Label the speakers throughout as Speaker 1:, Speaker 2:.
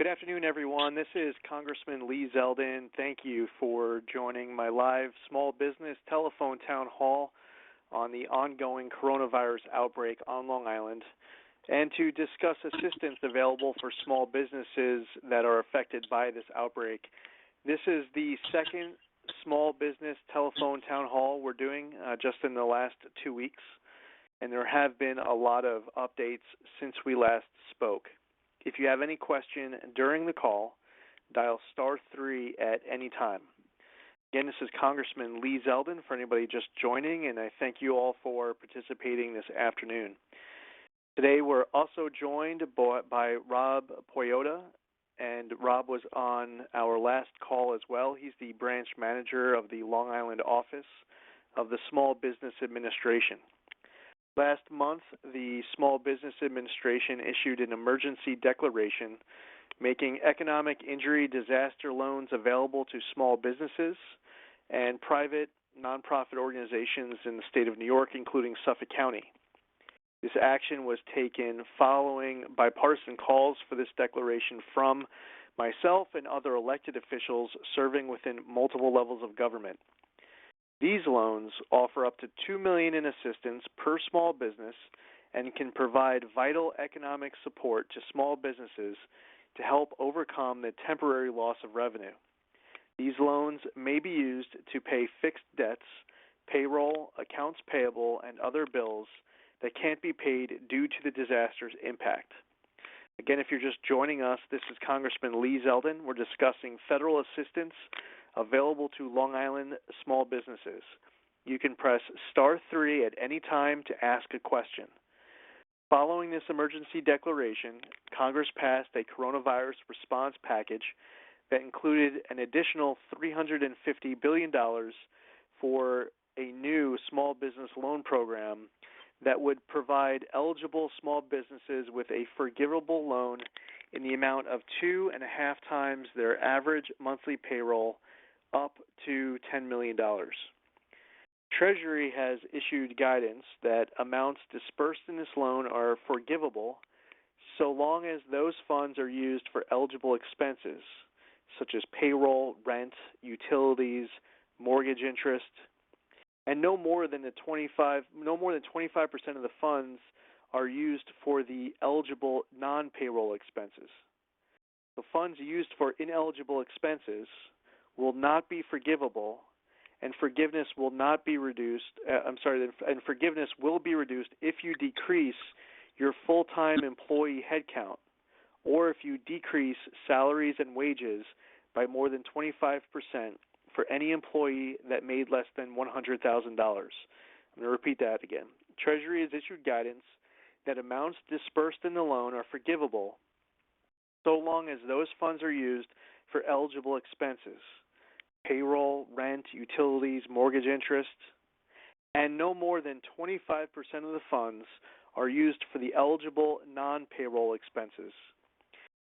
Speaker 1: Good afternoon, everyone. This is Congressman Lee Zeldin. Thank you for joining my live small business telephone town hall on the ongoing coronavirus outbreak on Long Island and to discuss assistance available for small businesses that are affected by this outbreak. This is the second small business telephone town hall we're doing just in the last 2 weeks, and there have been a lot of updates since we last spoke. If you have any question during the call, dial *3 at any time. Again, this is Congressman Lee Zeldin for anybody just joining, and I thank you all for participating this afternoon. Today we're also joined by Rob Poyota, and Rob was on our last call as well. He's the branch manager of the Long Island office of the Small Business Administration. Last month, the Small Business Administration issued an emergency declaration making economic injury disaster loans available to small businesses and private nonprofit organizations in the state of New York, including Suffolk County. This action was taken following bipartisan calls for this declaration from myself and other elected officials serving within multiple levels of government. These loans offer up to $2 million in assistance per small business and can provide vital economic support to small businesses to help overcome the temporary loss of revenue. These loans may be used to pay fixed debts, payroll, accounts payable, and other bills that can't be paid due to the disaster's impact. Again, if you're just joining us, this is Congressman Lee Zeldin. We're discussing federal assistance available to Long Island small businesses. You can press *3 at any time to ask a question. Following this emergency declaration, Congress passed a coronavirus response package that included an additional $350 billion for a new small business loan program that would provide eligible small businesses with a forgivable loan in the amount of 2.5 times their average monthly payroll, up to $10 million. Treasury has issued guidance that amounts dispersed in this loan are forgivable so long as those funds are used for eligible expenses, such as payroll, rent, utilities, mortgage interest, and no more than 25% of the funds are used for the eligible non-payroll expenses. The funds used for ineligible expenses will not be forgivable, and forgiveness will not be reduced. And forgiveness will be reduced if you decrease your full-time employee headcount, or if you decrease salaries and wages by more than 25% for any employee that made less than $100,000. I'm going to repeat that again. Treasury has issued guidance that amounts dispersed in the loan are forgivable so long as those funds are used for eligible expenses, payroll, rent, utilities, mortgage interest, and no more than 25% of the funds are used for the eligible non-payroll expenses.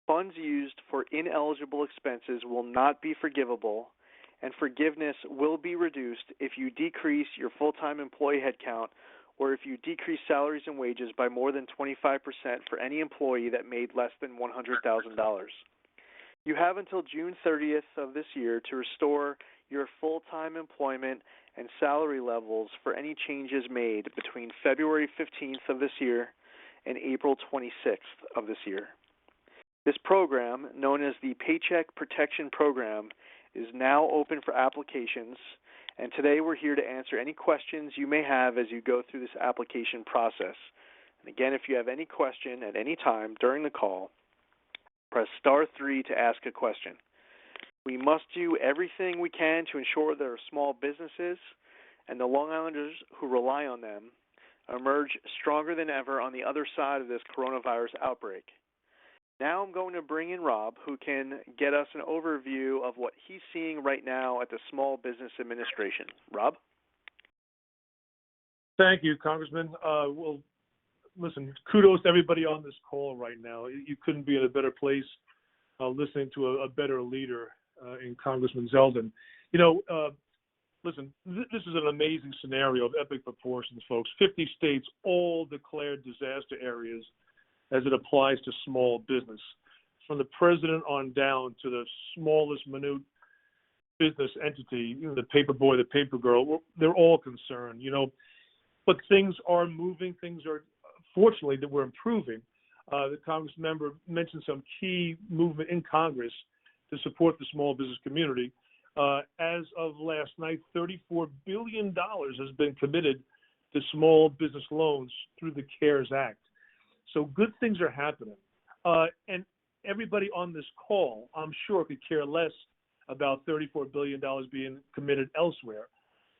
Speaker 1: Funds used for ineligible expenses will not be forgivable, and forgiveness will be reduced if you decrease your full-time employee headcount or if you decrease salaries and wages by more than 25% for any employee that made less than $100,000. You have until June 30th of this year to restore your full-time employment and salary levels for any changes made between February 15th of this year and April 26th of this year. This program, known as the Paycheck Protection Program, is now open for applications, and today we're here to answer any questions you may have as you go through this application process. And again, if you have any question at any time during the call, press *3 to ask a question. We must do everything we can to ensure that our small businesses and the Long Islanders who rely on them emerge stronger than ever on the other side of this coronavirus outbreak. Now I'm going to bring in Rob, who can get us an overview of what he's seeing right now at the Small Business Administration. Rob?
Speaker 2: Thank you, Congressman. Well, listen, kudos to everybody on this call right now. You couldn't be in a better place listening to a better leader in Congressman Zeldin. Listen, this is an amazing scenario of epic proportions, folks. 50 states all declared disaster areas as it applies to small business. from the president on down to the smallest minute business entity, the paper boy, the paper girl, they're all concerned, But things are moving. Things are, fortunately, that we're improving. The Congress member mentioned some key movement in Congress to support the small business community. As of last night, $34 billion has been committed to small business loans through the CARES Act. So good things are happening. And everybody on this call, I'm sure, could care less about $34 billion being committed elsewhere.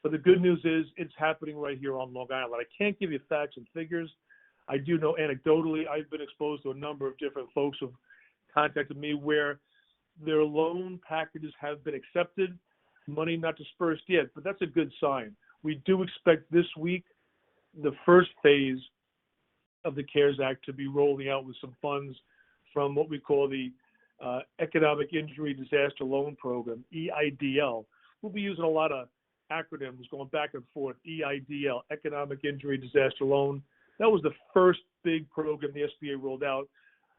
Speaker 2: But the good news is it's happening right here on Long Island. I can't give you facts and figures. I do know anecdotally I've been exposed to a number of different folks who've contacted me where their loan packages have been accepted, money not dispersed yet, but that's a good sign. We do expect this week the first phase of the CARES Act to be rolling out with some funds from what we call the Economic Injury Disaster Loan Program, EIDL. We'll be using a lot of acronyms going back and forth. EIDL, Economic Injury Disaster Loan. That was the first big program the SBA rolled out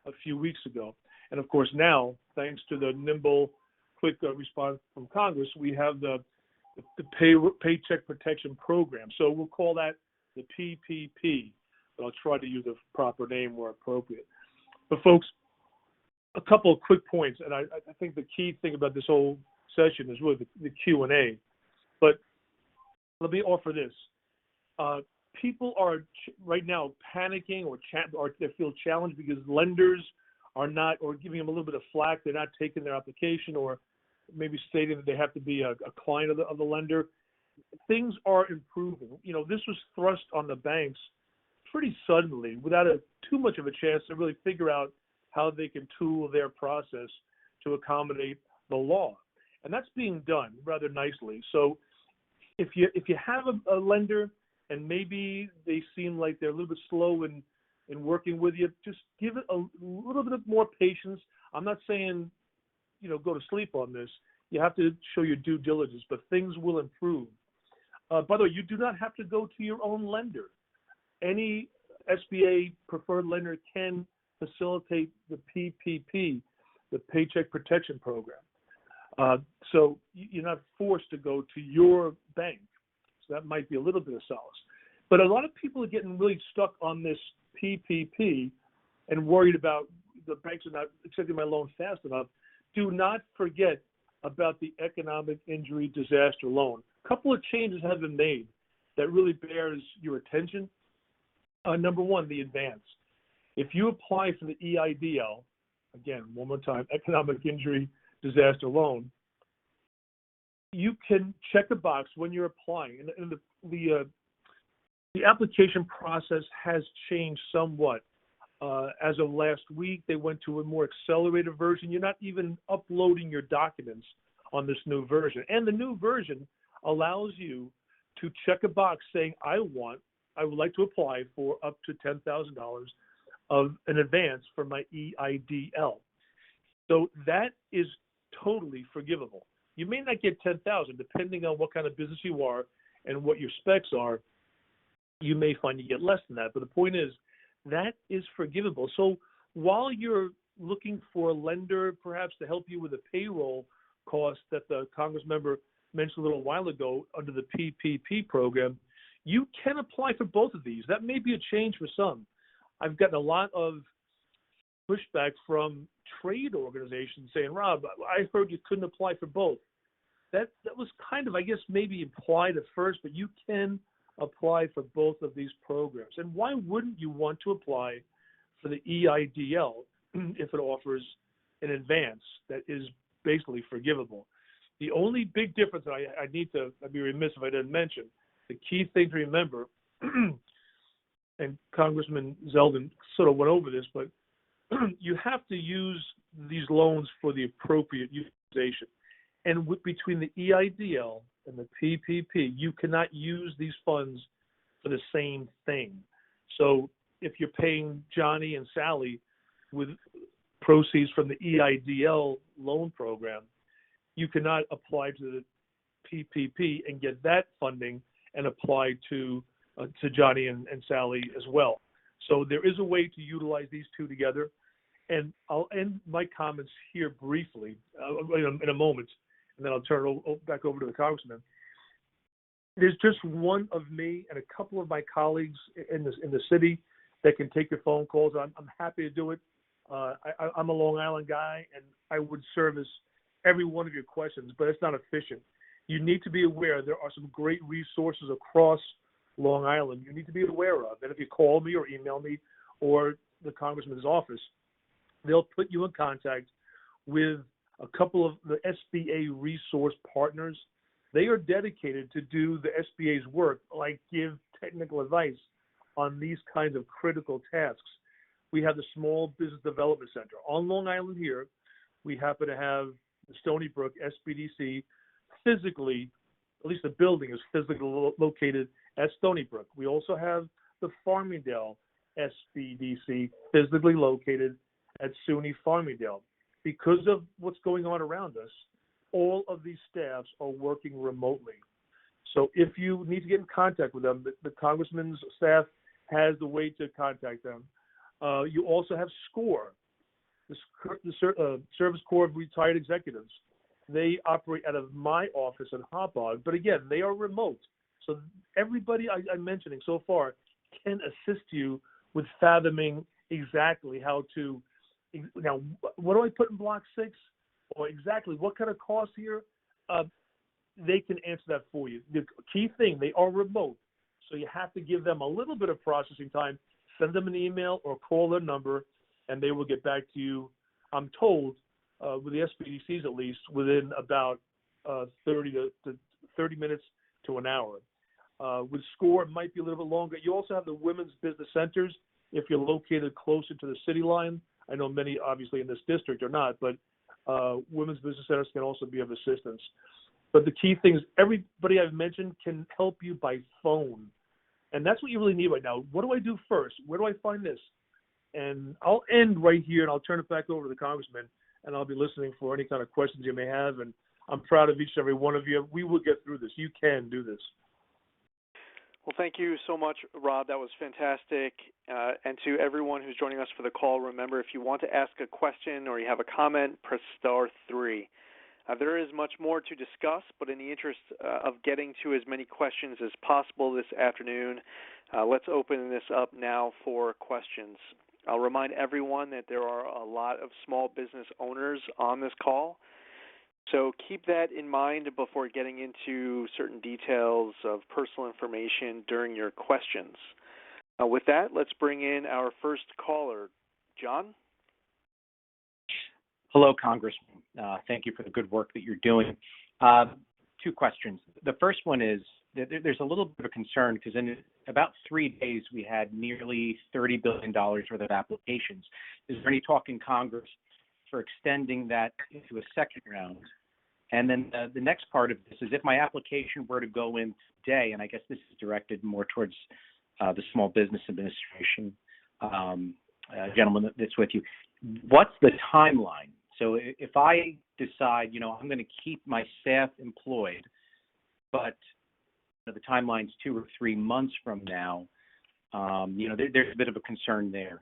Speaker 2: a few weeks ago. And of course now, thanks to the nimble, quick response from Congress, we have the Paycheck Protection Program. So we'll call that the PPP, but I'll try to use the proper name where appropriate. But folks, a couple of quick points, and I think the key thing about this whole session is really the Q&A. But let me offer this. People are right now panicking or they feel challenged because lenders are not, or giving them a little bit of flack. They're not taking their application, or maybe stating that they have to be a client of the lender. Things are improving. This was thrust on the banks pretty suddenly without too much of a chance to really figure out how they can tool their process to accommodate the law. And that's being done rather nicely. So if you have a lender and maybe they seem like they're a little bit slow in working with you, just give it a little bit more patience. I'm not saying, go to sleep on this. You have to show your due diligence, but things will improve. By the way, you do not have to go to your own lender. Any SBA preferred lender can facilitate the PPP, the Paycheck Protection Program. So you're not forced to go to your bank. So that might be a little bit of solace. But a lot of people are getting really stuck on this PPP and worried about the banks are not accepting my loan fast enough. Do not forget about the Economic Injury Disaster Loan. A couple of changes have been made that really bears your attention. Number one, the advance. If you apply for the EIDL, again, one more time, Economic Injury Disaster Loan, you can check a box when you're applying. And the application process has changed somewhat. As of last week, they went to a more accelerated version. You're not even uploading your documents on this new version. And the new version allows you to check a box saying, I would like to apply for up to $10,000 of an advance for my EIDL. So that is totally forgivable. You may not get $10,000, depending on what kind of business you are and what your specs are. You may find you get less than that. But the point is, that is forgivable. So while you're looking for a lender, perhaps to help you with the payroll costs that the Congress member mentioned a little while ago under the PPP program, you can apply for both of these. That may be a change for some. I've gotten a lot of pushback from trade organizations saying, Rob, I heard you couldn't apply for both. That was kind of, I guess, maybe implied at first, but you can apply for both of these programs. And why wouldn't you want to apply for the EIDL if it offers an advance that is basically forgivable? The only big difference that I'd be remiss if I didn't mention, the key thing to remember, and Congressman Zeldin sort of went over this, but you have to use these loans for the appropriate utilization. And between the EIDL and the PPP, you cannot use these funds for the same thing. So if you're paying Johnny and Sally with proceeds from the EIDL loan program, you cannot apply to the PPP and get that funding and apply to Johnny and Sally as well. So there is a way to utilize these two together. And I'll end my comments here briefly in a moment, and then I'll turn it back over to the Congressman. There's just one of me and a couple of my colleagues in the city that can take your phone calls. I'm happy to do it. I'm a Long Island guy, and I would service every one of your questions, but it's not efficient. You need to be aware there are some great resources across Long Island you need to be aware of. And if you call me or email me or the Congressman's office, they'll put you in contact with a couple of the SBA resource partners. They are dedicated to do the SBA's work, like give technical advice on these kinds of critical tasks. We have the Small Business Development Center. On Long Island here, we happen to have the Stony Brook SBDC physically, at least the building is physically located at Stony Brook. We also have the Farmingdale SBDC physically located at SUNY Farmingdale. Because of what's going on around us, all of these staffs are working remotely. So if you need to get in contact with them, the Congressman's staff has the way to contact them. You also have SCORE, the Service Corps of Retired Executives. They operate out of my office in Hauppauge, but again, they are remote. So everybody I'm mentioning so far can assist you with fathoming exactly how to, now, what do I put in Block 6? Or exactly what kind of cost here? They can answer that for you. The key thing, they are remote, so you have to give them a little bit of processing time. Send them an email or call their number, and they will get back to you, I'm told, with the SBDCs at least, within about 30 minutes to an hour. With SCORE, it might be a little bit longer. You also have the Women's Business Centers if you're located closer to the city line. I know many, obviously, in this district are not, but women's business centers can also be of assistance. But the key thing is everybody I've mentioned can help you by phone. And that's what you really need right now. What do I do first? Where do I find this? And I'll end right here, and I'll turn it back over to the Congressman, and I'll be listening for any kind of questions you may have. And I'm proud of each and every one of you. We will get through this. You can do this.
Speaker 1: Well, thank you so much, Rob. That was fantastic. And to everyone who's joining us for the call, remember, if you want to ask a question or you have a comment, press *3. There is much more to discuss, but in the interest of getting to as many questions as possible this afternoon, let's open this up now for questions. I'll remind everyone that there are a lot of small business owners on this call. So keep that in mind before getting into certain details of personal information during your questions. With that, let's bring in our first caller. John?
Speaker 3: Hello, Congressman. Thank you for the good work that you're doing. Two questions. The first one is there's a little bit of a concern because in about 3 days we had nearly $30 billion worth of applications. Is there any talk in Congress for extending that into a second round? And then the next part of this is if my application were to go in today, and I guess this is directed more towards the Small Business Administration, gentleman that's with you, what's the timeline? So if I decide, I'm going to keep my staff employed, but the timeline's 2 or 3 months from now, there's a bit of a concern there.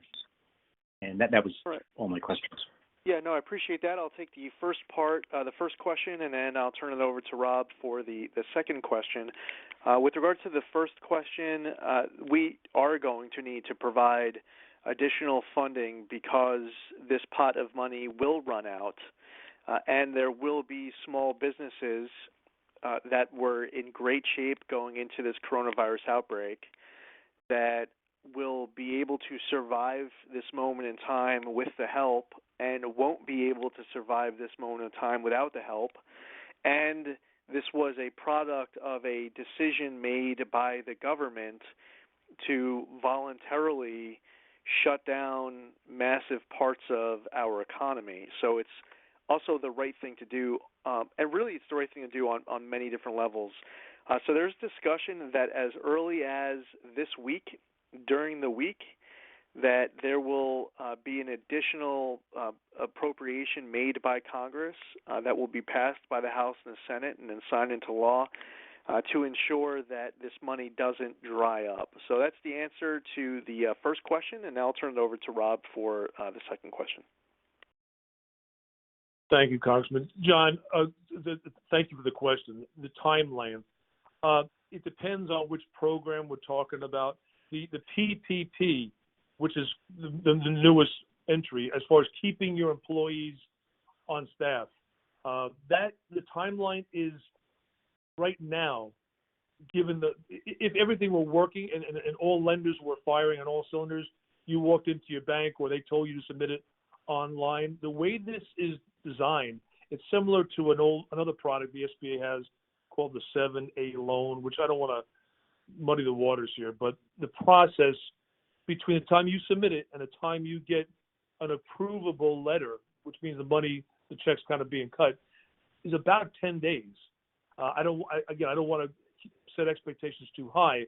Speaker 3: And that was all my questions.
Speaker 1: Yeah, no, I appreciate that. I'll take the first part, the first question, and then I'll turn it over to Rob for the second question. With regard to the first question, we are going to need to provide additional funding because this pot of money will run out, and there will be small businesses that were in great shape going into this coronavirus outbreak that will be able to survive this moment in time with the help and won't be able to survive this moment in time without the help. And this was a product of a decision made by the government to voluntarily shut down massive parts of our economy. So it's also the right thing to do, and really it's the right thing to do on many different levels. So there's discussion that as early as this week, during the week, that there will be an additional appropriation made by Congress that will be passed by the House and the Senate and then signed into law to ensure that this money doesn't dry up. So that's the answer to the first question, and now I'll turn it over to Rob for the second question.
Speaker 2: Thank you, Congressman. John, thank you for the question. The timeline. It depends on which program we're talking about. The PPP, which is the newest entry, as far as keeping your employees on staff, that the timeline is right now, given if everything were working and all lenders were firing on all cylinders, you walked into your bank or they told you to submit it online. The way this is designed, it's similar to another product the SBA has called the 7A loan, which I don't want to muddy the waters here, but the process between the time you submit it and the time you get an approvable letter, which means the check's kind of being cut, is about 10 days. I don't want to set expectations too high,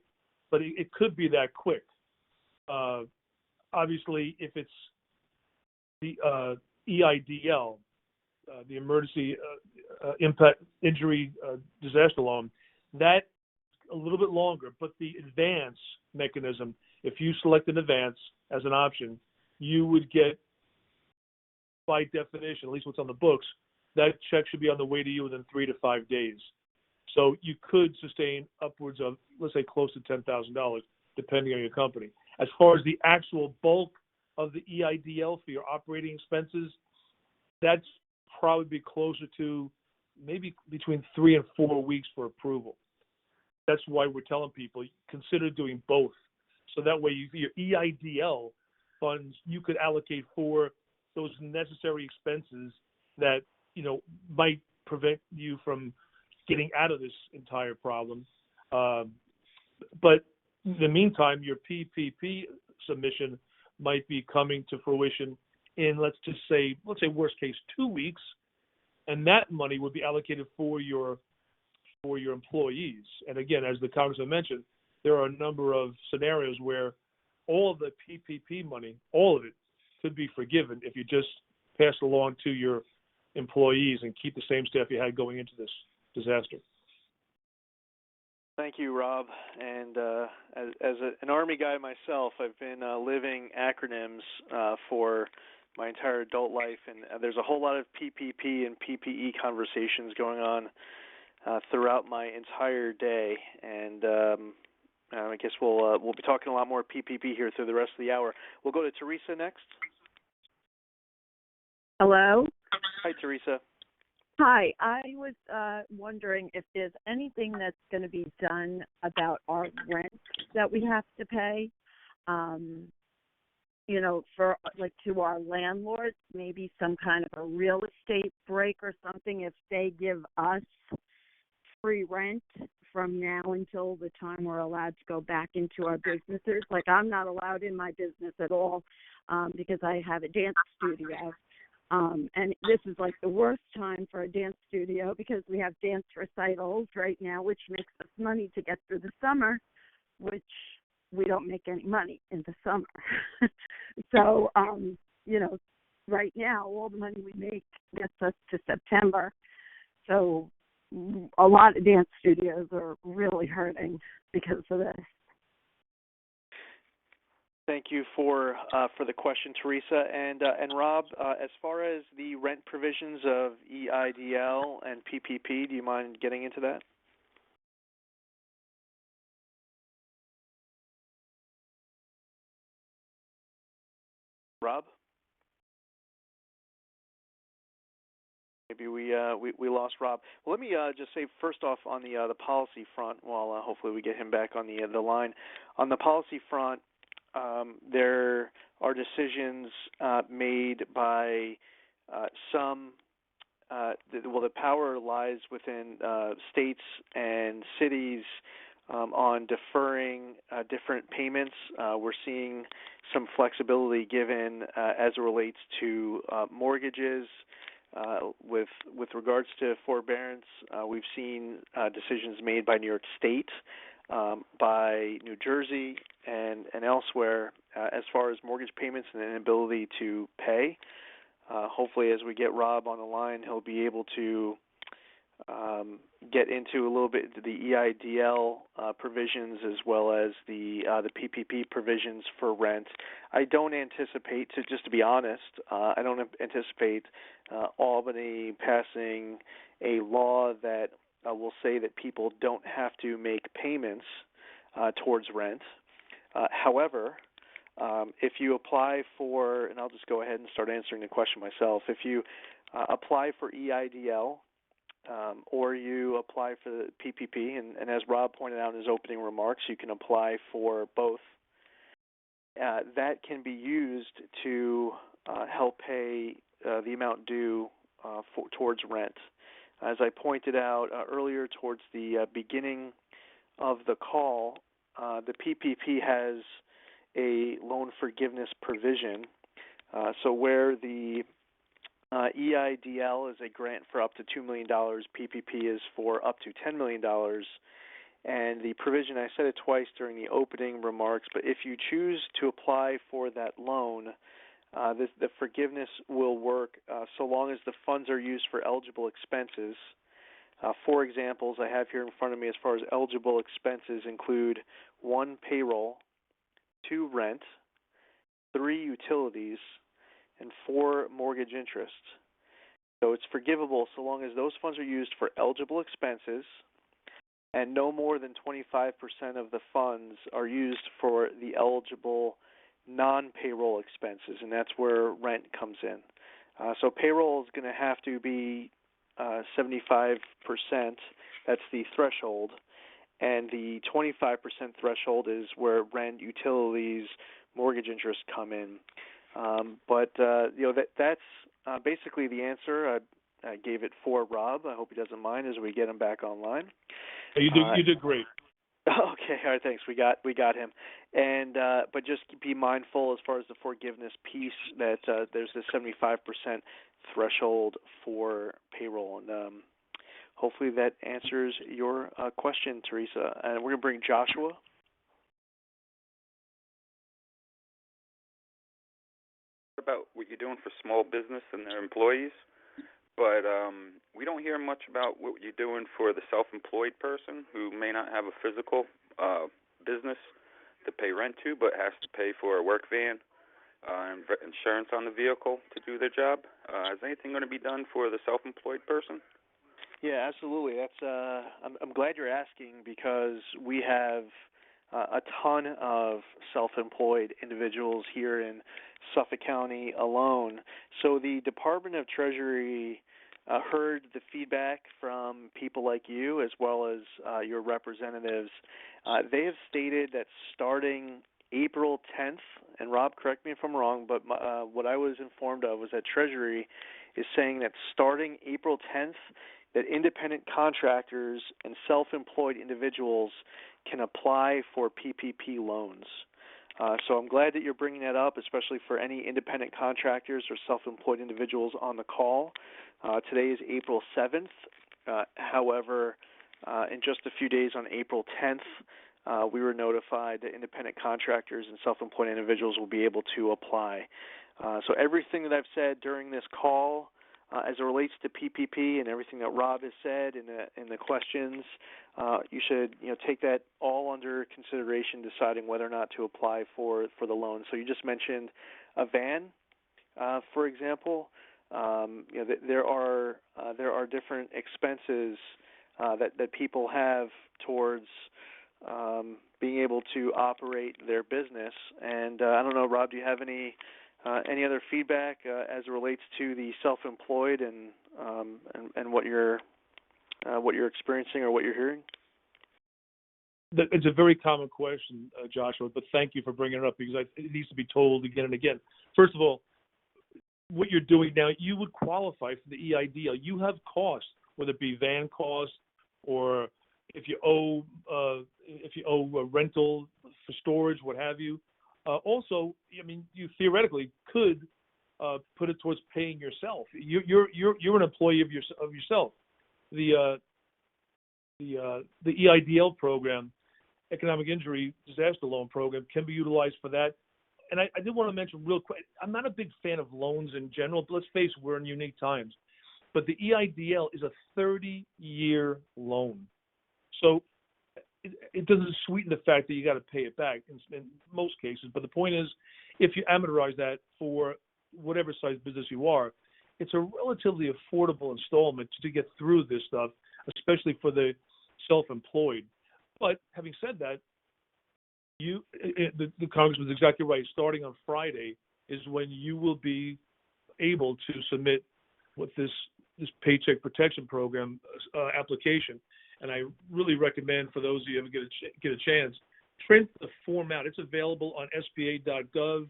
Speaker 2: but it could be that quick. Obviously, if it's the EIDL, the Emergency Impact Injury Disaster Loan, that a little bit longer, but the advance mechanism, if you select an advance as an option, you would get, by definition, at least what's on the books, that check should be on the way to you within 3 to 5 days. So you could sustain upwards of, let's say, close to $10,000, depending on your company. As far as the actual bulk of the EIDL for your operating expenses, that's probably be closer to maybe between 3 and 4 weeks for approval. That's why we're telling people, consider doing both. So that way your EIDL funds, you could allocate for those necessary expenses that, might prevent you from getting out of this entire problem. But in the meantime, your PPP submission might be coming to fruition in, let's say worst case 2 weeks, and that money would be allocated for your employees. And again, as the Congressman mentioned, there are a number of scenarios where all of the PPP money, all of it, could be forgiven if you just pass it along to your employees and keep the same staff you had going into this disaster.
Speaker 1: Thank you, Rob. And as an Army guy myself, I've been living acronyms for my entire adult life, and there's a whole lot of PPP and PPE conversations going on throughout my entire day. And I guess we'll be talking a lot more PPP here through the rest of the hour. We'll go to Teresa next.
Speaker 4: Hello.
Speaker 1: Hi, Teresa.
Speaker 4: Hi. I was wondering if there's anything that's going to be done about our rent that we have to pay, for to our landlords, maybe some kind of a real estate break or something if they give us free rent from now until the time we're allowed to go back into our businesses. Like, I'm not allowed in my business at all because I have a dance studio. And this is like the worst time for a dance studio because we have dance recitals right now, which makes us money to get through the summer, which we don't make any money in the summer. So, right now, all the money we make gets us to September. So a lot of dance studios are really hurting because of this.
Speaker 1: Thank you for the question, Teresa. And Rob, as far as the rent provisions of EIDL and PPP, do you mind getting into that? Rob? Maybe we lost Rob. Well, let me just say first off on the policy front, while hopefully we get him back on the line. On the policy front, there are decisions made by some. The power lies within states and cities on deferring different payments. We're seeing some flexibility given as it relates to mortgages. With regards to forbearance, we've seen decisions made by New York State, by New Jersey, and elsewhere as far as mortgage payments and inability to pay. Hopefully, as we get Rob on the line, he'll be able to get into a little bit the EIDL provisions as well as the PPP provisions for rent. I don't anticipate, to be honest, I don't anticipate Albany passing a law that will say that people don't have to make payments towards rent. However, if you apply for, and I'll just go ahead and start answering the question myself, if you apply for EIDL, or you apply for the PPP, and as Rob pointed out in his opening remarks, you can apply for both. That can be used to help pay the amount due towards rent. As I pointed out earlier towards the beginning of the call, the PPP has a loan forgiveness provision. So where the EIDL is a grant for up to $2 million. PPP is for up to $10 million. And the provision, I said it twice during the opening remarks, but if you choose to apply for that loan, the forgiveness will work so long as the funds are used for eligible expenses. Four examples I have here in front of me as far as eligible expenses include 1, payroll, 2, rent, 3, utilities, and 4, mortgage interest. So it's forgivable so long as those funds are used for eligible expenses and no more than 25% of the funds are used for the eligible non-payroll expenses, and that's where rent comes in. So payroll is going to have to be 75%. That's the threshold. And the 25% threshold is where rent, utilities, mortgage interest come in. That's basically the answer. I gave it for Rob. I hope he doesn't mind as we get him back online.
Speaker 2: You did great.
Speaker 1: Okay, all right, thanks. We got him. And but just be mindful as far as the forgiveness piece that there's the 75% threshold for payroll, and hopefully that answers your question, Teresa. And we're going to bring Joshua.
Speaker 5: About what you're doing for small business and their employees, but we don't hear much about what you're doing for the self-employed person who may not have a physical business to pay rent to, but has to pay for a work van and insurance on the vehicle to do their job. Is anything going to be done for the self-employed person?
Speaker 1: Yeah, absolutely. That's I'm glad you're asking because we have a ton of self-employed individuals here in Suffolk County alone. So the Department of Treasury heard the feedback from people like you as well as your representatives. They have stated that starting April 10th, and Rob, correct me if I'm wrong, but what I was informed of was that Treasury is saying that starting April 10th, that independent contractors and self-employed individuals can apply for PPP loans. So I'm glad that you're bringing that up, especially for any independent contractors or self-employed individuals on the call. Today is April 7th. However, in just a few days on April 10th, we were notified that independent contractors and self-employed individuals will be able to apply. So everything that I've said during this call as it relates to PPP and everything that Rob has said in the questions, you should take that all under consideration, deciding whether or not to apply for the loan. So you just mentioned a van, for example. There are different expenses that people have towards being able to operate their business. And I don't know, Rob, do you have any other feedback as it relates to the self-employed and what you're experiencing or what you're hearing?
Speaker 2: It's a very common question, Joshua, but thank you for bringing it up because it needs to be told again and again. First of all, what you're doing now, you would qualify for the EIDL. You have costs, whether it be van costs or if you owe a rental for storage, what have you. Also, I mean, you theoretically could put it towards paying yourself. You're an employee of yourself. The EIDL program, Economic Injury Disaster Loan Program, can be utilized for that. And I did want to mention real quick, I'm not a big fan of loans in general, but let's face it, we're in unique times. but the EIDL is a 30-year loan. So it doesn't sweeten the fact that you got to pay it back in most cases. But the point is, if you amortize that for whatever size business you are, it's a relatively affordable installment to get through this stuff, especially for the self-employed. But having said that, the Congressman's exactly right. Starting on Friday is when you will be able to submit with this Paycheck Protection Program application. And I really recommend, for those of you who ever get a chance, print the form out. It's available on SBA.gov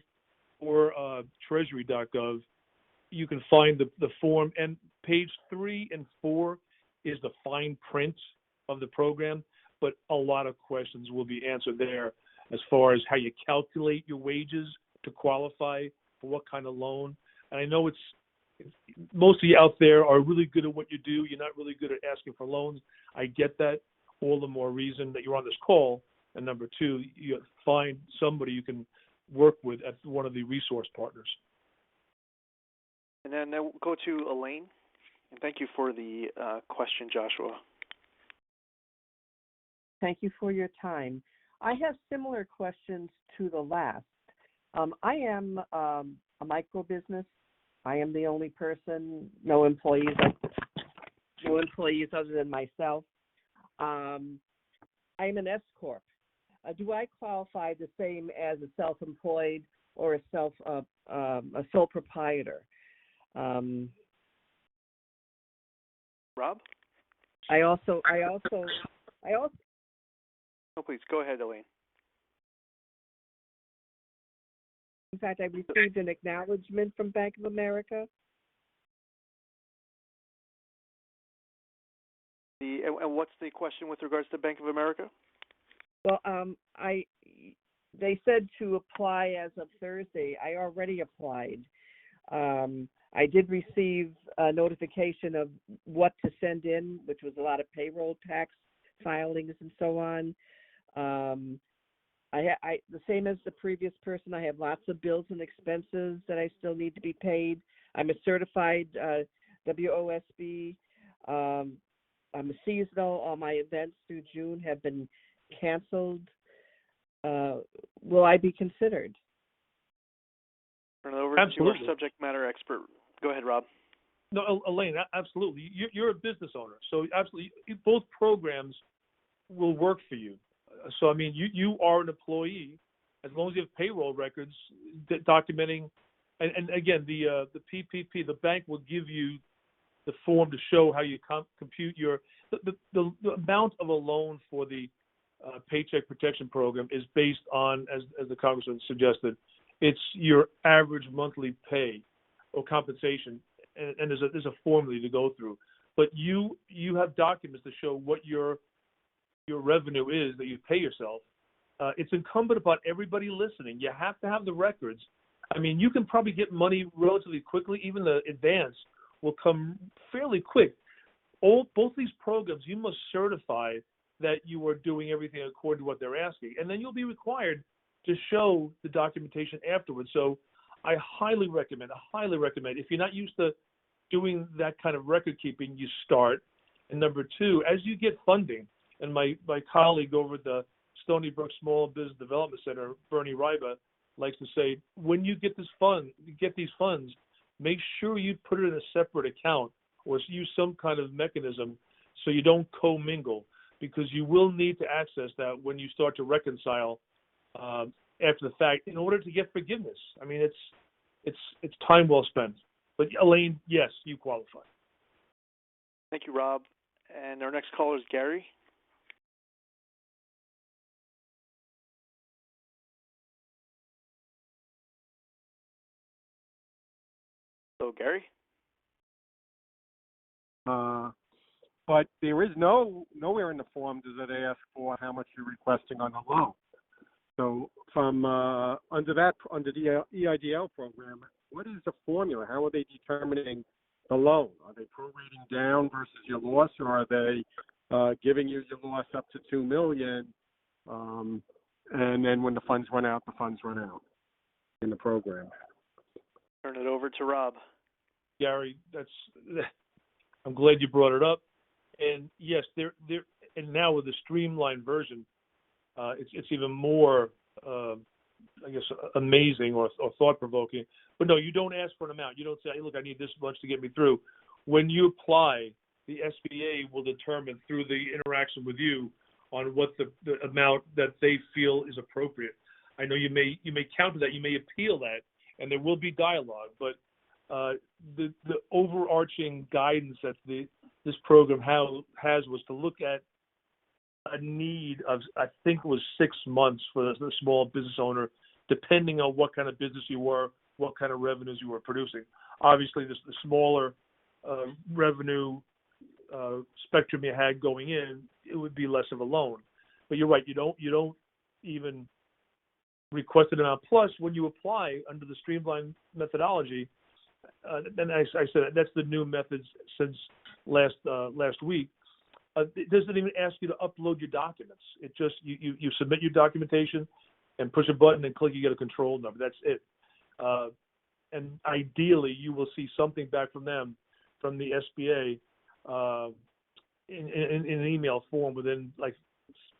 Speaker 2: or Treasury.gov. You can find the form, and page 3 and 4 is the fine print of the program, but a lot of questions will be answered there as far as how you calculate your wages to qualify for what kind of loan. And I know most of you out there are really good at what you do. You're not really good at asking for loans. I get that. All the more reason that you're on this call. And number 2, you find somebody you can work with at one of the resource partners.
Speaker 1: And then we'll go to Elaine. And thank you for the question, Joshua.
Speaker 6: Thank you for your time. I have similar questions to the last. I am a micro business. I am the only person, no employees other than myself. I am an S corp. Do I qualify the same as a self-employed or a sole proprietor?
Speaker 1: Rob?
Speaker 6: I also.
Speaker 1: No, please go ahead, Elaine.
Speaker 6: In fact, I received an acknowledgement from Bank of America.
Speaker 1: And what's the question with regards to Bank of America?
Speaker 6: Well, they said to apply as of Thursday. I already applied. I did receive a notification of what to send in, which was a lot of payroll tax filings and so on. The same as the previous person, I have lots of bills and expenses that I still need to be paid. I'm a certified WOSB. I'm a seasonal. All my events through June have been canceled. Will I be considered?
Speaker 1: Turn it over
Speaker 2: Absolutely.
Speaker 1: to our subject matter expert. Go ahead, Rob.
Speaker 2: No, Elaine, absolutely. You're a business owner, so absolutely, both programs will work for you. So, I mean, you are an employee as long as you have payroll records documenting. And again, the PPP, the bank will give you the form to show how you compute the amount of a loan for the Paycheck Protection Program is based on, as the Congressman suggested, it's your average monthly pay or compensation, and there's a formula to go through. But you have documents to show what your revenue is that you pay yourself. It's incumbent upon everybody listening. You have to have the records. I mean, you can probably get money relatively quickly. Even the advance will come fairly quick. Both these programs, you must certify that you are doing everything according to what they're asking, and then you'll be required to show the documentation afterwards. So I highly recommend, if you're not used to doing that kind of record keeping, you start. And number 2, as you get funding, and my colleague over at the Stony Brook Small Business Development Center, Bernie Ryba, likes to say, when you get these funds, make sure you put it in a separate account or use some kind of mechanism so you don't commingle, because you will need to access that when you start to reconcile after the fact in order to get forgiveness. I mean, it's time well spent. But Elaine, yes, you qualify.
Speaker 1: Thank you, Rob. And our next caller is Gary. So, Gary?
Speaker 7: But there is nowhere in the form does it ask for how much you're requesting on the loan. So from under the EIDL program, what is the formula? How are they determining the loan? Are they prorating down versus your loss, or are they giving you your loss up to $2 million, and then when the funds run out, the funds run out in the program?
Speaker 1: Turn it over to Rob.
Speaker 2: Gary, I'm glad you brought it up. And yes, and now with the streamlined version, it's even more, I guess, amazing or thought-provoking. But no, you don't ask for an amount. You don't say, hey, look, I need this much to get me through. When you apply, the SBA will determine through the interaction with you on what the amount that they feel is appropriate. I know you may counter that, you may appeal that, and there will be dialogue. But the overarching guidance that this program has was to look at a need of, I think it was 6 months for the small business owner, depending on what kind of business you were, what kind of revenues you were producing. Obviously, the smaller revenue spectrum you had going in, it would be less of a loan. But you're right, you don't even request an amount. Plus, when you apply under the streamlined methodology, and I said that's the new methods since last week. It doesn't even ask you to upload your documents. It just you submit your documentation and push a button and click. You get a control number. That's it. And ideally, you will see something back from them, from the SBA, in an email form within like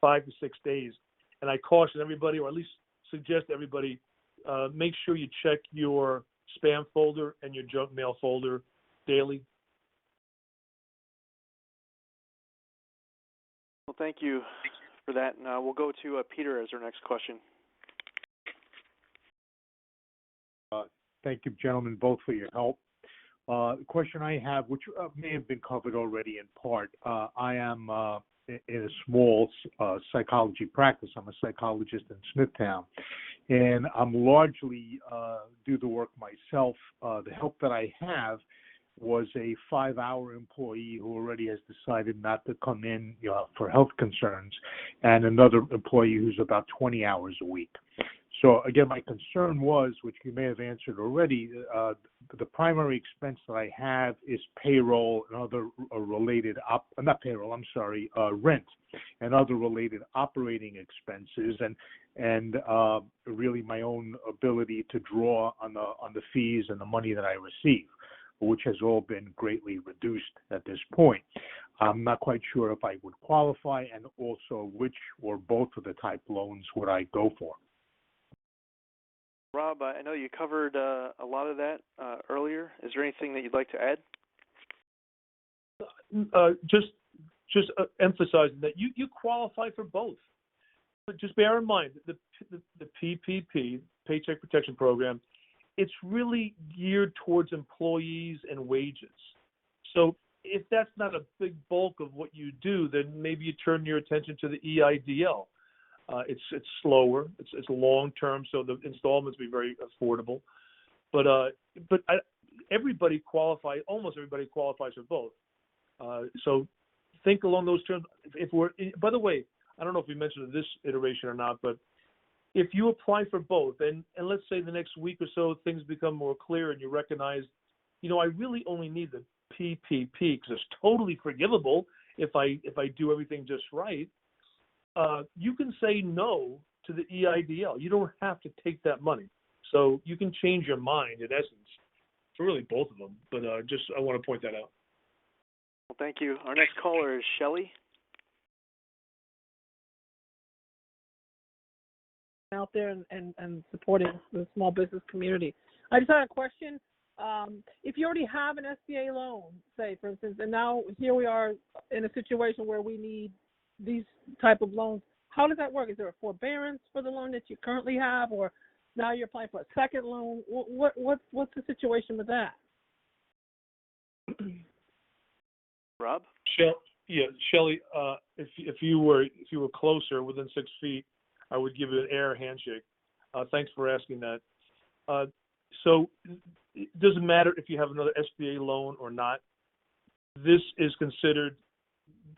Speaker 2: 5 to 6 days. And I caution everybody, or at least suggest everybody, make sure you check your spam folder and your junk mail folder daily.
Speaker 1: Well, thank you for that. And we'll go to Peter as our next question.
Speaker 8: Thank you, gentlemen, both for your help. The question I have, which may have been covered already in part, I am in a small psychology practice. I'm a psychologist in Smithtown, and I'm largely do the work myself. The help that I have was a 5-hour employee who already has decided not to come in for health concerns, and another employee who's about 20 hours a week. So again, my concern was, which you may have answered already, the primary expense that I have is payroll and other related, rent and other related operating expenses, and really my own ability to draw on the fees and the money that I receive, which has all been greatly reduced at this point. I'm not quite sure if I would qualify, and also which or both of the type loans would I go for.
Speaker 1: Rob, I know you covered a lot of that earlier. Is there anything that you'd like to add?
Speaker 2: Just emphasizing that you qualify for both. But just bear in mind the PPP, Paycheck Protection Program, it's really geared towards employees and wages. So if that's not a big bulk of what you do, then maybe you turn your attention to the EIDL. It's slower, it's long term, so the installments be very affordable. But everybody qualifies, almost everybody qualifies for both. So think along those terms. By the way, I don't know if we mentioned this iteration or not, but if you apply for both, and let's say the next week or so things become more clear and you recognize, I really only need the PPP because it's totally forgivable if I do everything just right. You can say no to the EIDL. You don't have to take that money. So you can change your mind, in essence, for really both of them. But I want to point that out.
Speaker 1: Well, thank you. Our next caller is Shelley.
Speaker 9: Out there and supporting the small business community. I just had a question. If you already have an SBA loan, say, for instance, and now here we are in a situation where we need these type of loans, how does that work? Is there a forbearance for the loan that you currently have, or now you're applying for a second loan? What's the situation with that?
Speaker 1: Rob?
Speaker 2: Shelley, if you were closer, within 6 feet, I would give you an air handshake. Thanks for asking that. So it doesn't matter if you have another SBA loan or not. This is considered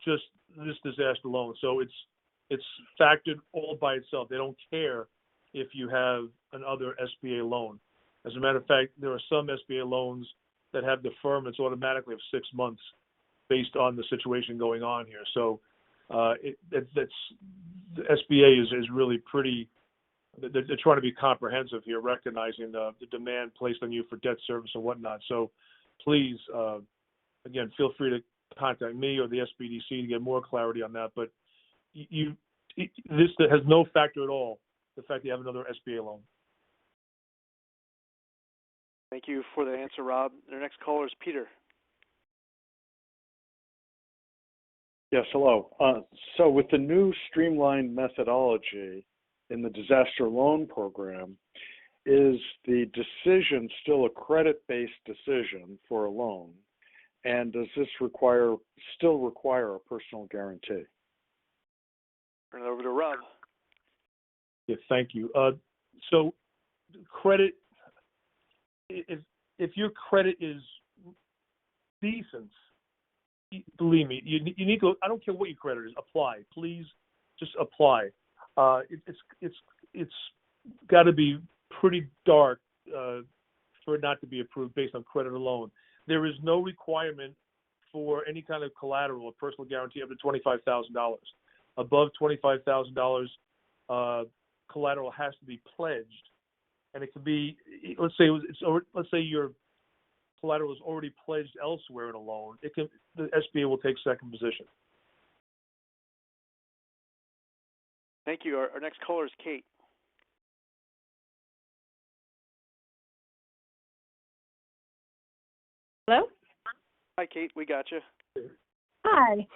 Speaker 2: just this disaster loan. So it's factored all by itself. They don't care if you have another SBA loan. As a matter of fact, there are some SBA loans that have deferments automatically of 6 months based on the situation going on here. So that's the SBA is really pretty. They're trying to be comprehensive here, recognizing the demand placed on you for debt service and whatnot. So please again, feel free to contact me or the SBDC to get more clarity on that. But this has no factor at all, the fact that you have another SBA loan.
Speaker 1: Thank you for the answer, Rob. Our next caller is Peter.
Speaker 10: Yes, hello. So with the new streamlined methodology in the disaster loan program, is the decision still a credit-based decision for a loan? And does this still require a personal guarantee?
Speaker 1: Turn it over to Rob.
Speaker 2: Yeah, thank you. So credit, if your credit is decent, believe me, you need to. I don't care what your credit is. Apply, please. Just apply. It's got to be pretty dark for it not to be approved based on credit alone. There is no requirement for any kind of collateral or personal guarantee up to $25,000. Above $25,000, collateral has to be pledged, and it can be. Let's say your collateral is already pledged elsewhere in a loan. The SBA will take second position.
Speaker 1: Thank you. Our next caller is Kate.
Speaker 11: Hello?
Speaker 1: Hi, Kate. We got you.
Speaker 11: Hi.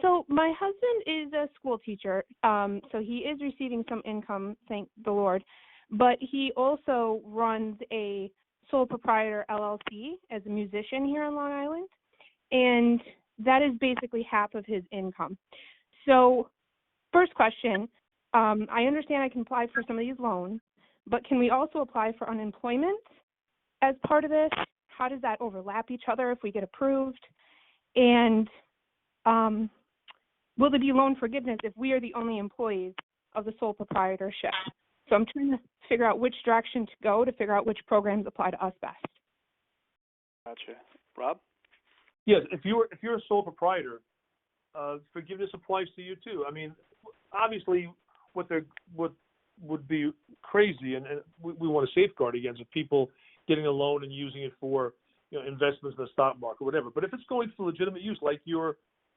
Speaker 11: So my husband is a school teacher, so he is receiving some income, thank the Lord, but he also runs a sole proprietor LLC as a musician here on Long Island, and that is basically half of his income. So first question, I understand I can apply for some of these loans, but can we also apply for unemployment as part of this? How does that overlap each other if we get approved? And will there be loan forgiveness if we are the only employees of the sole proprietorship? So I'm trying to figure out which direction to go to figure out which programs apply to us best.
Speaker 1: Gotcha. Rob?
Speaker 2: Yes, if you're a sole proprietor, forgiveness applies to you too. I mean, obviously, what would be crazy, and we want to safeguard against, is people getting a loan and using it for investments in the stock market, whatever. But if it's going for legitimate use, like your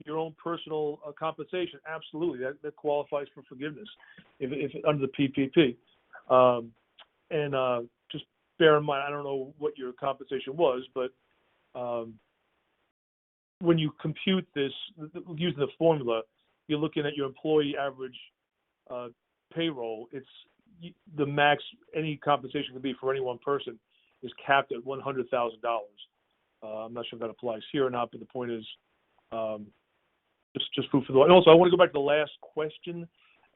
Speaker 2: own personal compensation, absolutely, that qualifies for forgiveness if under the PPP. Just bear in mind, I don't know what your compensation was, but when you compute this using the formula, you're looking at your employee average payroll. It's the max any compensation can be for any one person is capped at $100,000. I'm not sure if that applies here or not, but the point is just food for thought. And also, I want to go back to the last question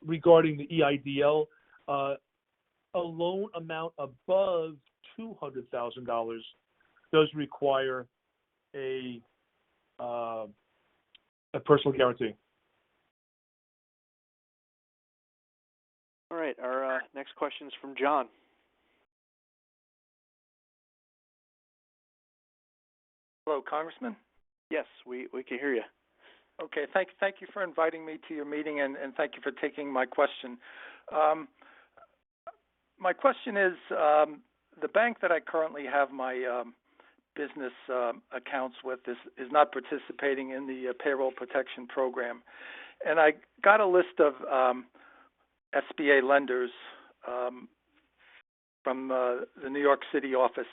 Speaker 2: regarding the EIDL. A loan amount above $200,000 does require a personal guarantee.
Speaker 1: All right. Our next question is from John.
Speaker 12: Hello, Congressman.
Speaker 1: Yes, we can hear you.
Speaker 12: Okay, thank you for inviting me to your meeting, and thank you for taking my question. My question is, the bank that I currently have my business accounts with is not participating in the payroll protection program. And I got a list of SBA lenders from the New York City office,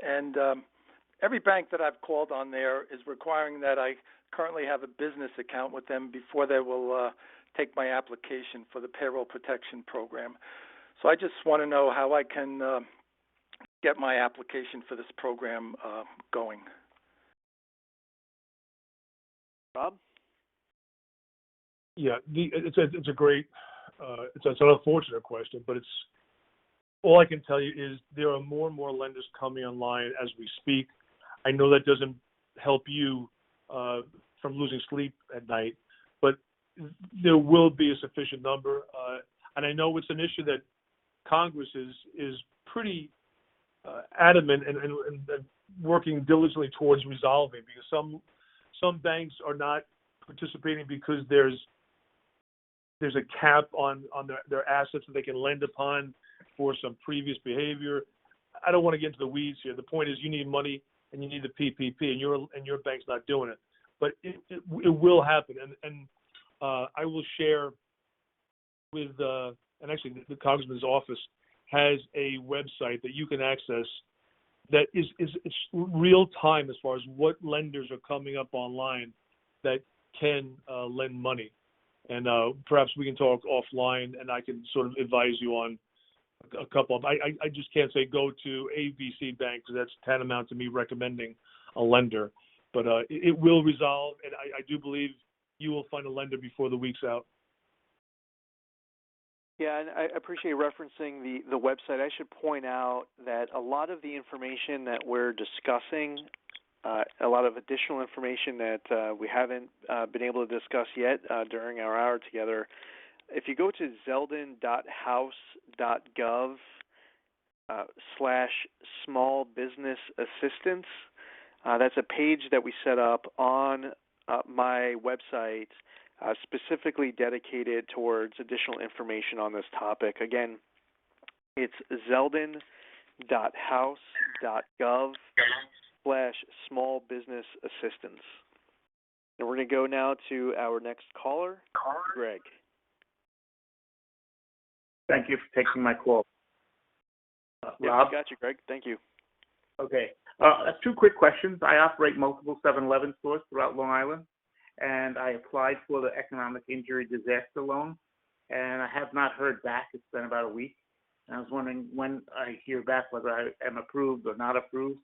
Speaker 12: and every bank that I've called on there is requiring that I currently have a business account with them before they will take my application for the payroll protection program. So I just want to know how I can get my application for this program going.
Speaker 1: Rob?
Speaker 2: Yeah, it's a great, it's an unfortunate question, but all I can tell you is there are more and more lenders coming online as we speak. I know that doesn't help you from losing sleep at night, but there will be a sufficient number. And I know it's an issue that Congress is pretty adamant and working diligently towards resolving, because some banks are not participating because there's a cap on their assets that they can lend upon for some previous behavior. I don't want to get into the weeds here. The point is you need money and you need the PPP, and your bank's not doing it. But it will happen, and I will share with and actually the Congressman's office has a website that you can access that is it's real time as far as what lenders are coming up online that can lend money. And perhaps we can talk offline, and I can sort of advise you on a couple of. I just can't say go to ABC Bank because that's tantamount to me recommending a lender. But it will resolve, and I do believe you will find a lender before the week's out.
Speaker 1: Yeah, and I appreciate referencing the website. I should point out that a lot of the information that we're discussing, a lot of additional information that we haven't been able to discuss yet during our hour together, if you go to zeldin.house.gov /small business assistance, that's a page that we set up on my website specifically dedicated towards additional information on this topic. Again, it's zeldin.house.gov /small business assistance. And we're going to go now to our next caller, Greg.
Speaker 13: Thank you for taking my call.
Speaker 1: Yeah,
Speaker 13: Rob?
Speaker 1: got you, Greg. Thank you.
Speaker 13: Okay. Two quick questions. I operate multiple 7-Eleven stores throughout Long Island, and I applied for the economic injury disaster loan, and I have not heard back. It's been about a week. And I was wondering when I hear back whether I am approved or not approved.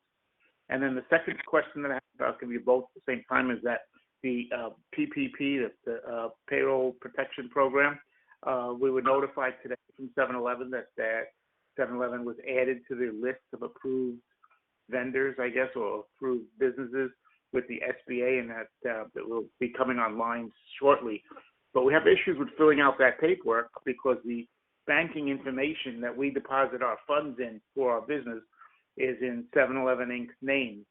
Speaker 13: And then the second question that I have can be both at the same time is that the PPP, the Payroll Protection Program, we were notified today from 7-Eleven that 7-Eleven was added to the list of approved vendors, I guess, or approved businesses with the SBA, and that will be coming online shortly. But we have issues with filling out that paperwork because the banking information that we deposit our funds in for our business is in 7-Eleven Inc.'s name,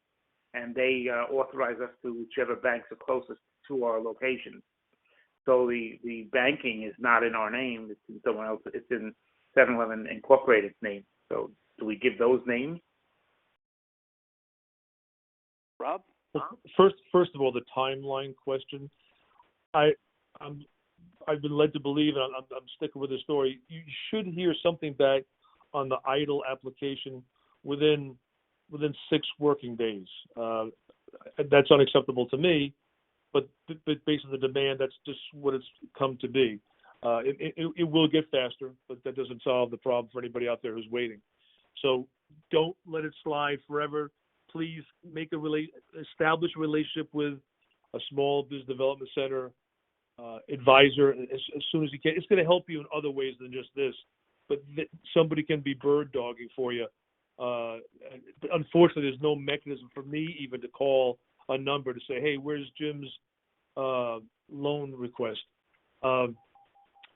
Speaker 13: and they authorize us to whichever banks are closest to our locations. So the banking is not in our name; it's in someone else. It's in 7-Eleven Incorporated's name. So do we give those names?
Speaker 1: Rob?
Speaker 2: First of all, the timeline question. I've been led to believe, and I'm sticking with the story. You should hear something back on the EIDL application within 6 working days. That's unacceptable to me, but based on the demand, that's just what it's come to be. It will get faster, but that doesn't solve the problem for anybody out there who's waiting. So don't let it slide forever. Please establish a relationship with a small business development center advisor as soon as you can. It's going to help you in other ways than just this, but somebody can be bird dogging for you. Unfortunately, there's no mechanism for me even to call a number to say, hey, where's Jim's loan request?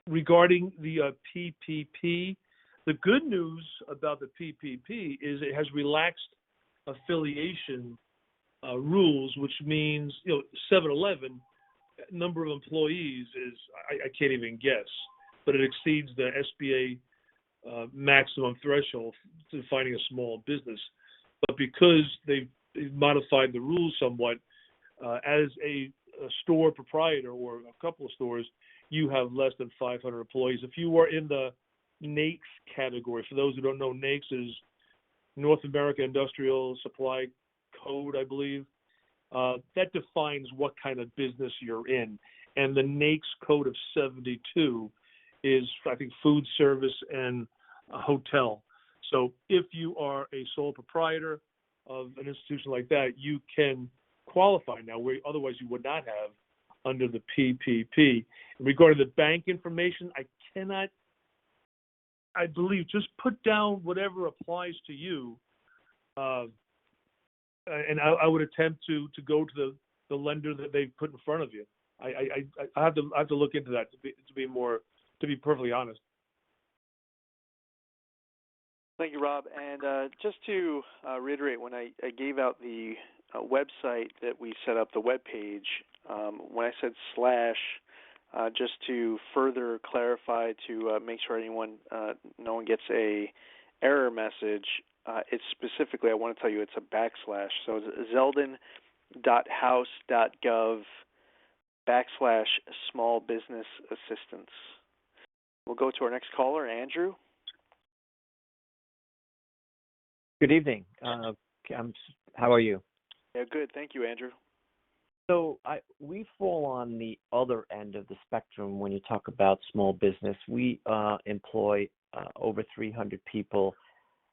Speaker 2: Regarding the PPP, the good news about the PPP is it has relaxed affiliation rules, which means 7-Eleven number of employees is I can't even guess, but it exceeds the SBA maximum threshold to finding a small business. But because they've modified the rules somewhat, as a store proprietor or a couple of stores, you have less than 500 employees. If you are in the NAICS category, for those who don't know, NAICS is North America Industrial Supply Code, I believe. That defines what kind of business you're in. And the NAICS Code of 72 is, I think, food service and a hotel. So if you are a sole proprietor of an institution like that, you can qualify now, where otherwise you would not have under the PPP. Regarding the bank information, I believe just put down whatever applies to you, and I would attempt to go to the lender that they've put in front of you. I have to look into that to be perfectly honest.
Speaker 1: Thank you, Rob. And just to reiterate, when I gave out the website that we set up, the web page, when I said /, just to further clarify, to make sure no one gets a error message, it's specifically, I want to tell you, it's a backslash. So it's zeldin.house.gov/small business assistance. We'll go to our next caller, Andrew.
Speaker 14: Good evening. How are you?
Speaker 1: Yeah, good. Thank you, Andrew.
Speaker 14: So we fall on the other end of the spectrum when you talk about small business. We employ over 300 people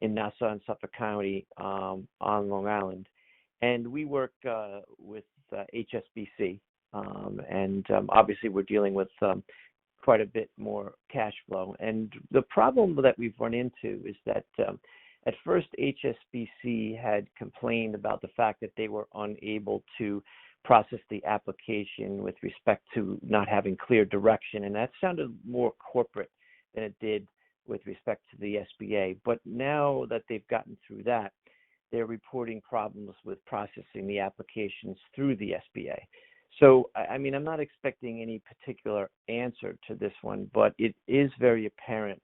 Speaker 14: in Nassau and Suffolk County on Long Island, and we work with HSBC, and obviously we're dealing with quite a bit more cash flow. And the problem that we've run into is that at first HSBC had complained about the fact that they were unable to process the application with respect to not having clear direction, and that sounded more corporate than it did with respect to the SBA. But now that they've gotten through that, they're reporting problems with processing the applications through the SBA. So, I mean, I'm not expecting any particular answer to this one, but it is very apparent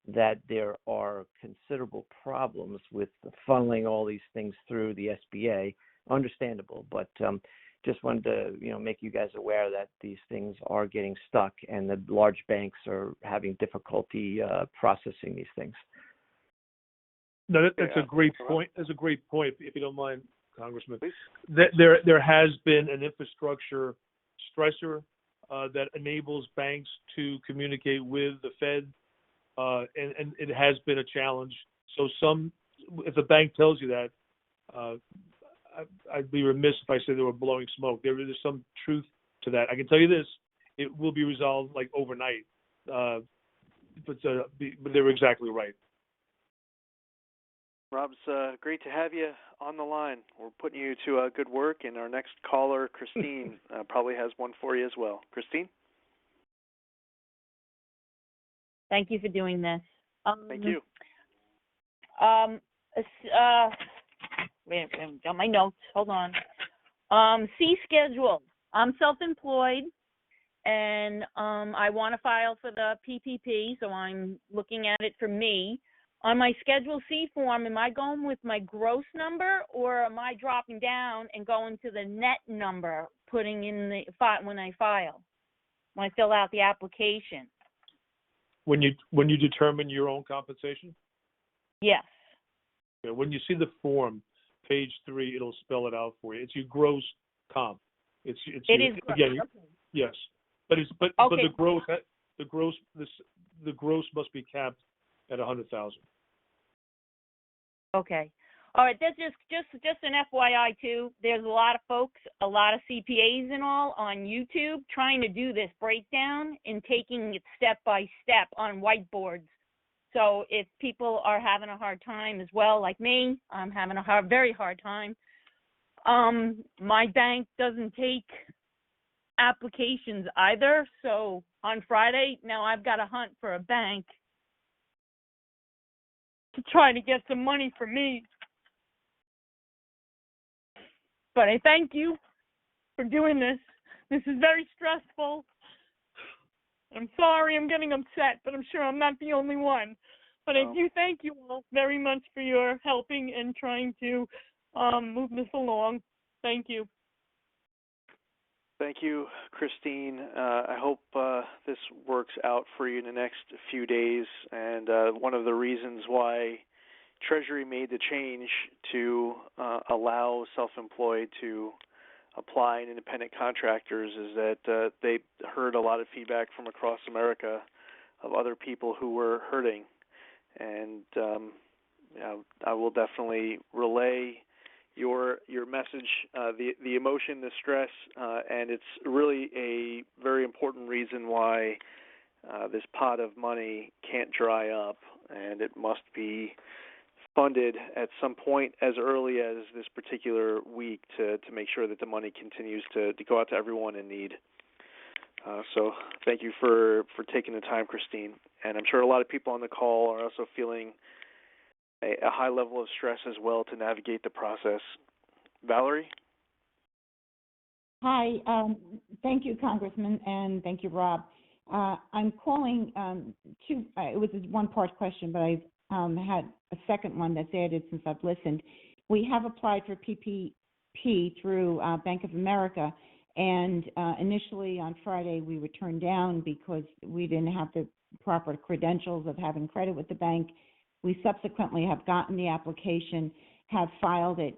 Speaker 14: that there are considerable problems with funneling all these things through the SBA. Understandable, but just wanted to, make you guys aware that these things are getting stuck and the large banks are having difficulty processing these things.
Speaker 2: No, that's a great point. That's a great point, if you don't mind, Congressman. There has been an infrastructure stressor that enables banks to communicate with the Fed, and it has been a challenge. So if a bank tells you that, I'd be remiss if I said they were blowing smoke. There is some truth to that. I can tell you this: it will be resolved like overnight. But they were exactly right.
Speaker 1: Rob, it's great to have you on the line. We're putting you to good work, and our next caller, Christine, probably has one for you as well. Christine?
Speaker 15: Thank you for doing this.
Speaker 1: Thank you.
Speaker 15: Wait, got my notes. Hold on. C schedule. I'm self-employed, and I want to file for the PPP, so I'm looking at it for me. On my Schedule C form, am I going with my gross number, or am I dropping down and going to the net number, putting in the when I file, when I fill out the application?
Speaker 2: When you determine your own compensation?
Speaker 15: Yes.
Speaker 2: Yeah, when you see the form, page 3, it'll spell it out for you. It's your gross comp. It is again.
Speaker 15: Okay.
Speaker 2: Yes, but the gross must be capped at 100,000.
Speaker 15: Okay. All right. That's just an FYI too. There's a lot of folks, a lot of CPAs and all on YouTube trying to do this breakdown and taking it step by step on whiteboards. So if people are having a hard time as well, like me, I'm having a very hard time. My bank doesn't take applications either. So on Friday, now I've got to hunt for a bank to try to get some money for me. But I thank you for doing this. This is very stressful. I'm sorry I'm getting upset, but I'm sure I'm not the only one. But I do thank you all very much for your helping and trying to move this along. Thank you.
Speaker 1: Thank you, Christine. I hope this works out for you in the next few days. And one of the reasons why Treasury made the change to allow self-employed to apply and independent contractors is that they heard a lot of feedback from across America of other people who were hurting. And I will definitely relay your message, the emotion, the stress, and it's really a very important reason why this pot of money can't dry up, and it must be funded at some point as early as this particular week to make sure that the money continues to go out to everyone in need. So thank you for taking the time, Christine. And I'm sure a lot of people on the call are also feeling a high level of stress as well to navigate the process. Valerie?
Speaker 16: Hi. Thank you, Congressman, and thank you, Rob. I'm calling it was a one-part question, but had a second one that's added since I've listened. We have applied for PPP through Bank of America, and initially on Friday we were turned down because we didn't have the proper credentials of having credit with the bank. We subsequently have gotten the application, have filed it.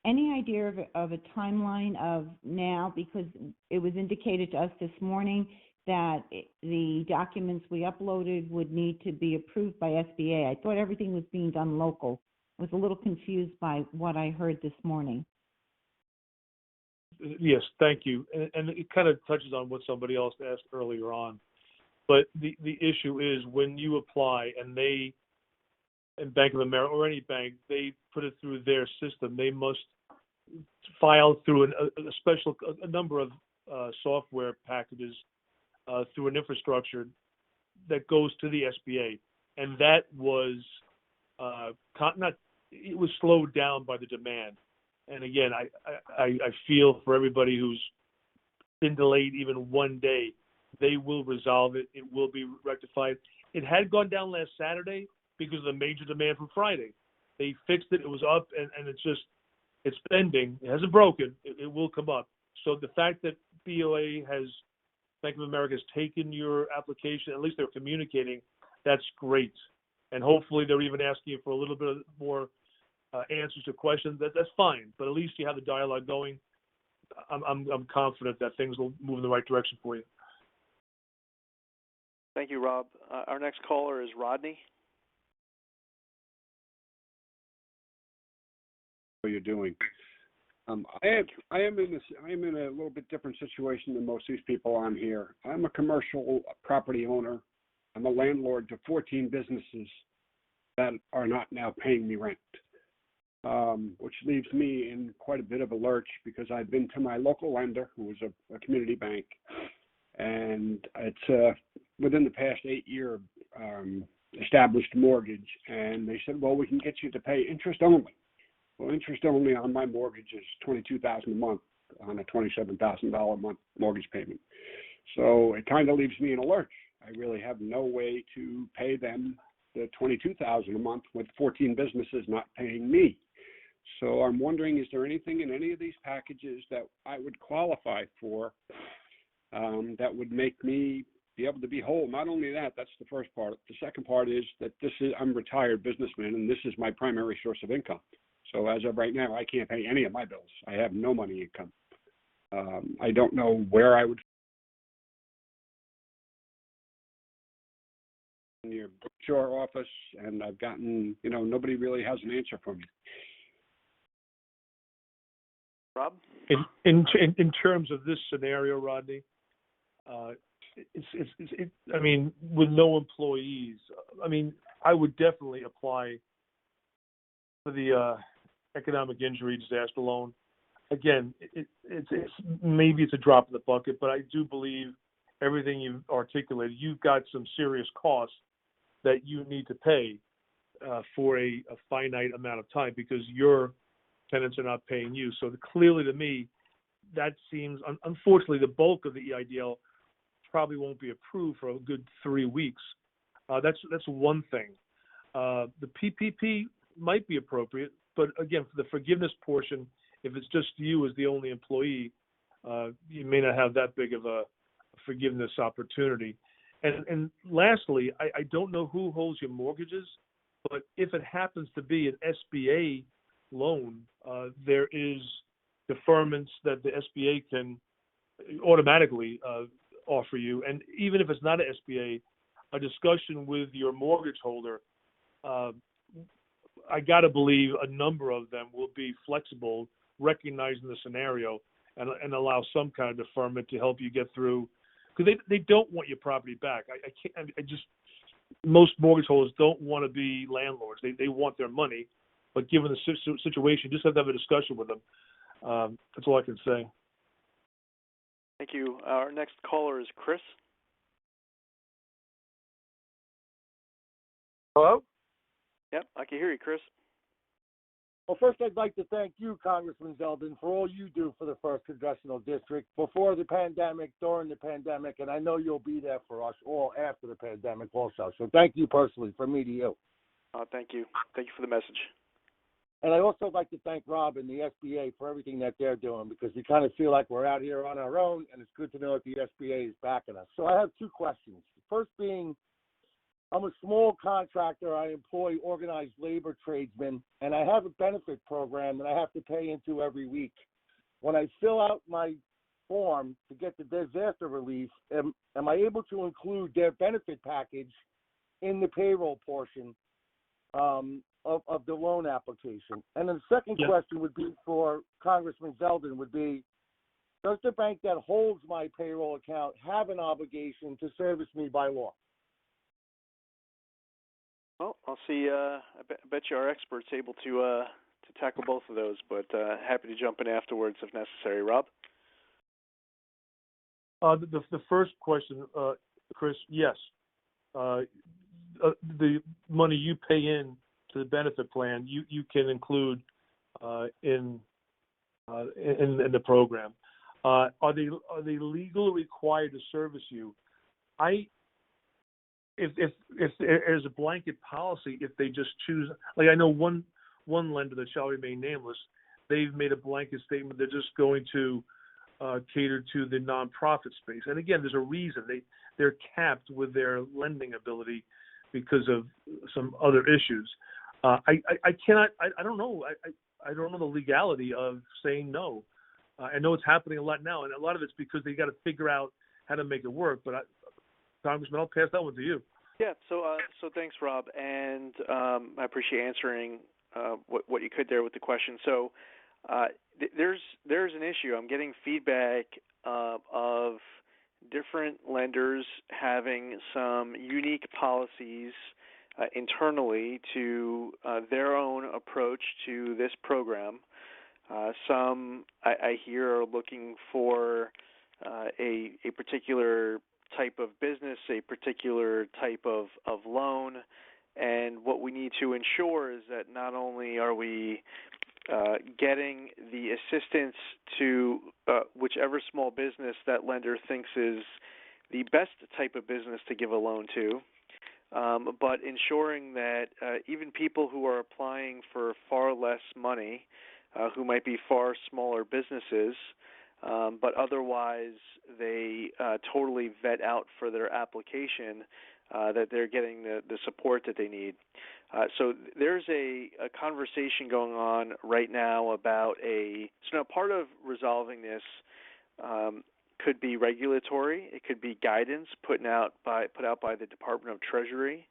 Speaker 16: Any idea of a timeline of now? Because it was indicated to us this morning that the documents we uploaded would need to be approved by SBA. I thought everything was being done local. I was a little confused by what I heard this morning.
Speaker 2: Yes, thank you. And it kind of touches on what somebody else asked earlier on. But the issue is when you apply and Bank of America or any bank, they put it through their system. They must file through a number of software packages through an infrastructure that goes to the SBA, and that was it was slowed down by the demand. And again, I feel for everybody who's been delayed even one day. They will resolve it. It will be rectified. It had gone down last Saturday because of the major demand from Friday. They fixed it. It was up, and it's pending. It hasn't broken. It will come up. So the fact that Bank of America has taken your application, at least they're communicating, that's great. And hopefully they're even asking you for a little bit more answers to questions. That's fine. But at least you have the dialogue going. I'm confident that things will move in the right direction for you.
Speaker 1: Thank you, Rob. Our next caller is Rodney.
Speaker 17: How you're doing? I am in a little bit different situation than most of these people on here. I'm a commercial property owner. I'm a landlord to 14 businesses that are not now paying me rent, which leaves me in quite a bit of a lurch because I've been to my local lender, who is a community bank, and it's within the past 8-year established mortgage, and they said, well, we can get you to pay interest only. Well, interest only on my mortgage is $22,000 a month on a $27,000 a month mortgage payment. So it kind of leaves me in a lurch. I really have no way to pay them the $22,000 a month with 14 businesses not paying me. So I'm wondering, is there anything in any of these packages that I would qualify for that would make me be able to be whole? Not only that, that's the first part. The second part is that I'm a retired businessman, and this is my primary source of income. So as of right now, I can't pay any of my bills. I have no money income. I don't know where I would in your bookstore office, and I've gotten, nobody really has an answer for me.
Speaker 1: Rob?
Speaker 2: In terms of this scenario, Rodney, with no employees, I would definitely apply for the economic injury disaster loan. Again, maybe it's a drop in the bucket, but I do believe everything you've articulated. You've got some serious costs that you need to pay for a finite amount of time because your tenants are not paying you. So clearly, to me, that seems, unfortunately, the bulk of the EIDL probably won't be approved for a good 3 weeks. That's one thing. The PPP might be appropriate, but again, for the forgiveness portion, if it's just you as the only employee, you may not have that big of a forgiveness opportunity. And lastly, I don't know who holds your mortgages, but if it happens to be an SBA loan, there is deferments that the SBA can automatically offer you. And even if it's not an SBA, a discussion with your mortgage holder, I got to believe a number of them will be flexible, recognizing the scenario, and allow some kind of deferment to help you get through. Because they don't want your property back. Most mortgage holders don't want to be landlords. They want their money, but given the situation, just have to have a discussion with them. That's all I can say.
Speaker 1: Thank you. Our next caller is Chris.
Speaker 18: Hello?
Speaker 1: Yep, I can hear you, Chris.
Speaker 18: Well, first, I'd like to thank you, Congressman Zeldin, for all you do for the 1st Congressional District before the pandemic, during the pandemic, and I know you'll be there for us all after the pandemic also. So thank you personally, from me to you.
Speaker 1: Thank you. Thank you for the message.
Speaker 18: And I also like to thank Rob and the SBA for everything that they're doing, because we kind of feel like we're out here on our own, and it's good to know that the SBA is backing us. So I have two questions. The first being, I'm a small contractor. I employ organized labor tradesmen, and I have a benefit program that I have to pay into every week. When I fill out my form to get the disaster relief, am I able to include their benefit package in the payroll portion of the loan application? And then the second question would be for Congressman Zeldin would be, does the bank that holds my payroll account have an obligation to service me by law?
Speaker 1: Well, I'll see. I bet you our expert's able to tackle both of those, but happy to jump in afterwards if necessary. Rob?
Speaker 2: The first question, Chris, yes. The money you pay in to the benefit plan, you can include in the program. Are they legally required to service you? If there's a blanket policy, if they just choose, like I know one lender that shall remain nameless, they've made a blanket statement they're just going to cater to the nonprofit space. And again, there's a reason they're capped with their lending ability because of some other issues. I don't know. I don't know the legality of saying no. I know it's happening a lot now, and a lot of it's because they got to figure out how to make it work. But Congressman, I'll pass that one to you.
Speaker 1: Yeah. So thanks, Rob, and I appreciate answering what you could there with the question. So there's an issue. I'm getting feedback of different lenders having some unique policies internally to their own approach to this program. Some I hear are looking for a particular type of business, a particular type of loan, and what we need to ensure is that not only are we getting the assistance to whichever small business that lender thinks is the best type of business to give a loan to, but ensuring that even people who are applying for far less money, who might be far smaller businesses, but otherwise they totally vet out for their application, that they're getting the support that they need. So there's a conversation going on right now about so now part of resolving this could be regulatory. It could be guidance put out by the Department of Treasury.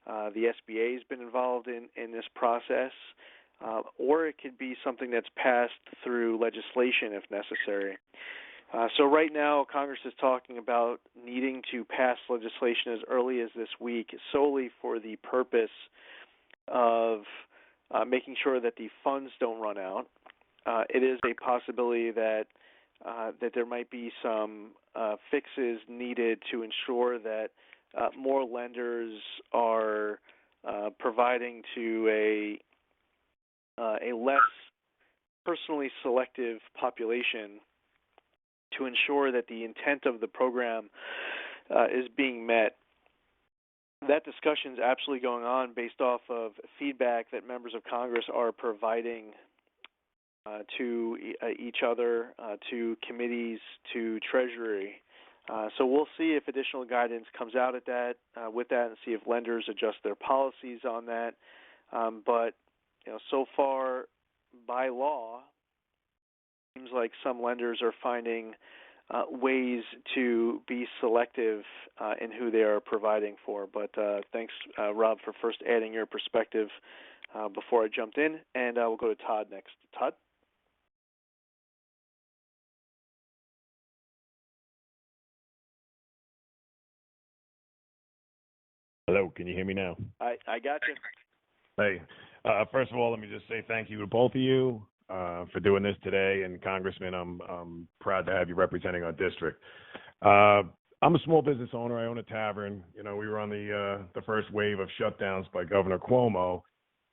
Speaker 1: The SBA has been involved in this process. Or it could be something that's passed through legislation if necessary. So right now, Congress is talking about needing to pass legislation as early as this week solely for the purpose of making sure that the funds don't run out. It is a possibility that there might be some fixes needed to ensure that more lenders are providing to a less personally selective population to ensure that the intent of the program is being met. That discussion is absolutely going on based off of feedback that members of Congress are providing to each other, to committees, to Treasury. So we'll see if additional guidance comes out with that, and see if lenders adjust their policies on that. But so far, by law, it seems like some lenders are finding ways to be selective in who they are providing for. But thanks, Rob, for first adding your perspective before I jumped in. And we'll go to Todd next. Todd?
Speaker 19: Hello, can you hear me now?
Speaker 1: I got you.
Speaker 19: Hey, first of all, let me just say thank you to both of you for doing this today. And Congressman, I'm proud to have you representing our district. I'm a small business owner. I own a tavern. We were on the first wave of shutdowns by Governor Cuomo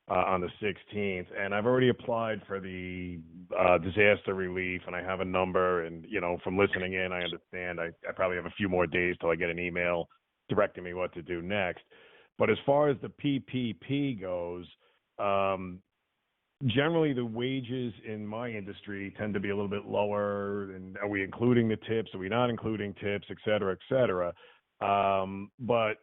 Speaker 19: on the 16th, and I've already applied for the disaster relief, and I have a number. And from listening in, I understand I probably have a few more days till I get an email directing me what to do next. But as far as the PPP goes, generally the wages in my industry tend to be a little bit lower. And are we including the tips? Are we not including tips, et cetera, et cetera? But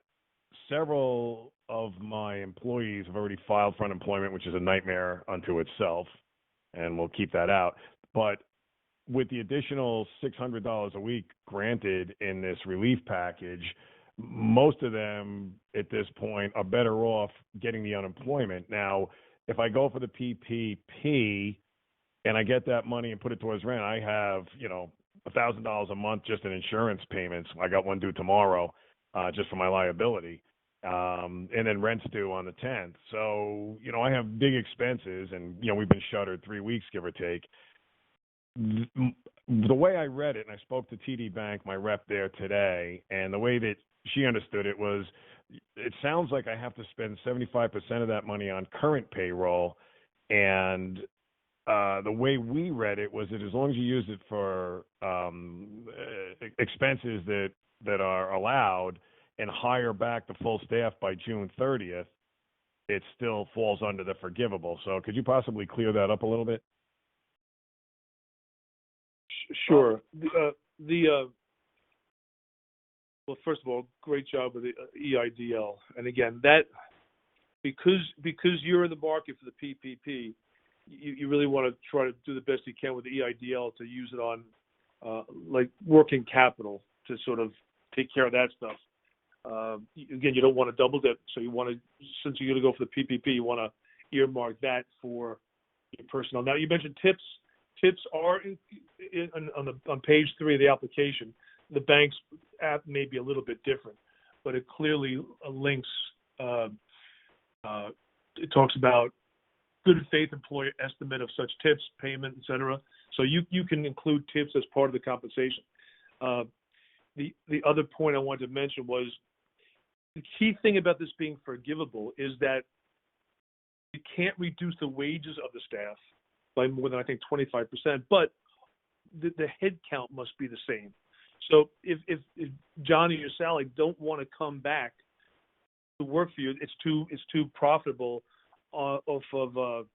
Speaker 19: several of my employees have already filed for unemployment, which is a nightmare unto itself, and we'll keep that out. But with the additional $600 a week granted in this relief package, most of them at this point are better off getting the unemployment. Now, if I go for the PPP and I get that money and put it towards rent, I have, $1,000 a month just in insurance payments. I got one due tomorrow, just for my liability. And then rent's due on the 10th. So, I have big expenses, and, we've been shuttered 3 weeks, give or take. The way I read it, and I spoke to TD Bank, my rep there today, and the way that she understood it was, it sounds like I have to spend 75% of that money on current payroll, and the way we read it was that as long as you use it for expenses that are allowed and hire back the full staff by June 30th, it still falls under the forgivable. So could you possibly clear that up a little bit?
Speaker 2: Sure. Well, first of all, great job with the EIDL. And again, that because you're in the market for the PPP, you really want to try to do the best you can with the EIDL to use it on like working capital to sort of take care of that stuff. Again, you don't want to double dip, so you want to, since you're going to go for the PPP, you want to earmark that for your personnel. Now, you mentioned tips. Tips are on page 3 of the application. The bank's app may be a little bit different, but it clearly links. It talks about good faith employer estimate of such tips, payment, etc. So you can include tips as part of the compensation. The other point I wanted to mention was the key thing about this being forgivable is that you can't reduce the wages of the staff by more than, I think, 25%, but the head count must be the same. So if Johnny or Sally don't want to come back to work for you, it's too profitable off of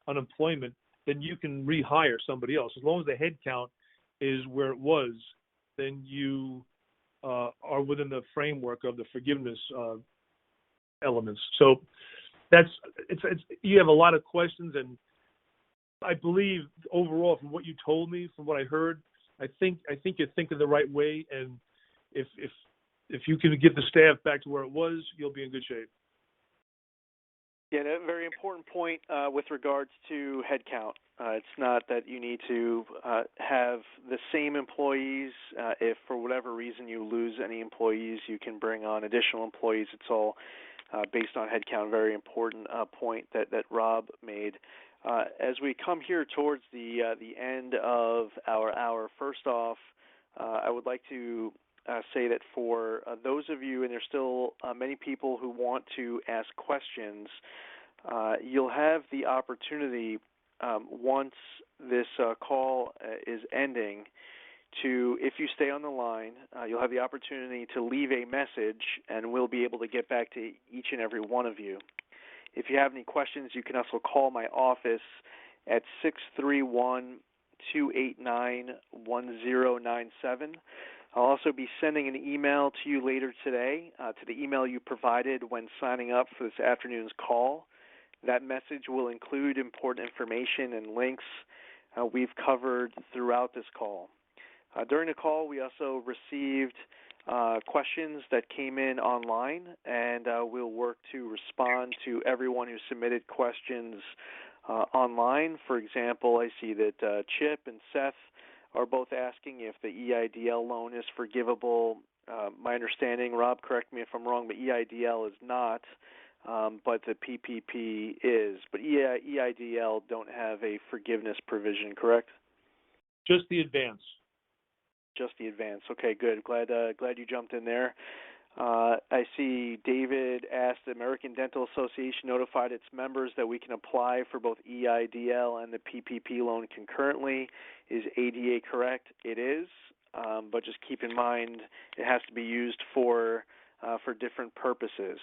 Speaker 2: unemployment, then you can rehire somebody else. As long as the head count is where it was, then you are within the framework of the forgiveness elements. So it's you have a lot of questions, and I believe overall, from what you told me, from what I heard, I think you're thinking the right way, and if you can get the staff back to where it was, you'll be in good shape.
Speaker 1: Yeah, a very important point with regards to headcount. It's not that you need to have the same employees. If for whatever reason you lose any employees, you can bring on additional employees. It's all based on headcount. Very important point that Rob made. As we come here towards the end of our hour, first off, I would like to say that for those of you, and there's still many people who want to ask questions, you'll have the opportunity once this call is ending to, if you stay on the line, you'll have the opportunity to leave a message, and we'll be able to get back to each and every one of you. If you have any questions, you can also call my office at 631-289-1097. I'll also be sending an email to you later today to the email you provided when signing up for this afternoon's call. That message will include important information and links we've covered throughout this call. During the call, we also received questions that came in online, and we'll work to respond to everyone who submitted questions online. For example, I see that Chip and Seth are both asking if the EIDL loan is forgivable. My understanding, Rob, correct me if I'm wrong, but EIDL is not, but the PPP is. But EIDL don't have a forgiveness provision, correct?
Speaker 2: Just the advance.
Speaker 1: Just the advance. Okay, good. Glad you jumped in there. I see David asked, the American Dental Association notified its members that we can apply for both EIDL and the PPP loan concurrently. Is ADA correct? It is, but just keep in mind it has to be used for for different purposes.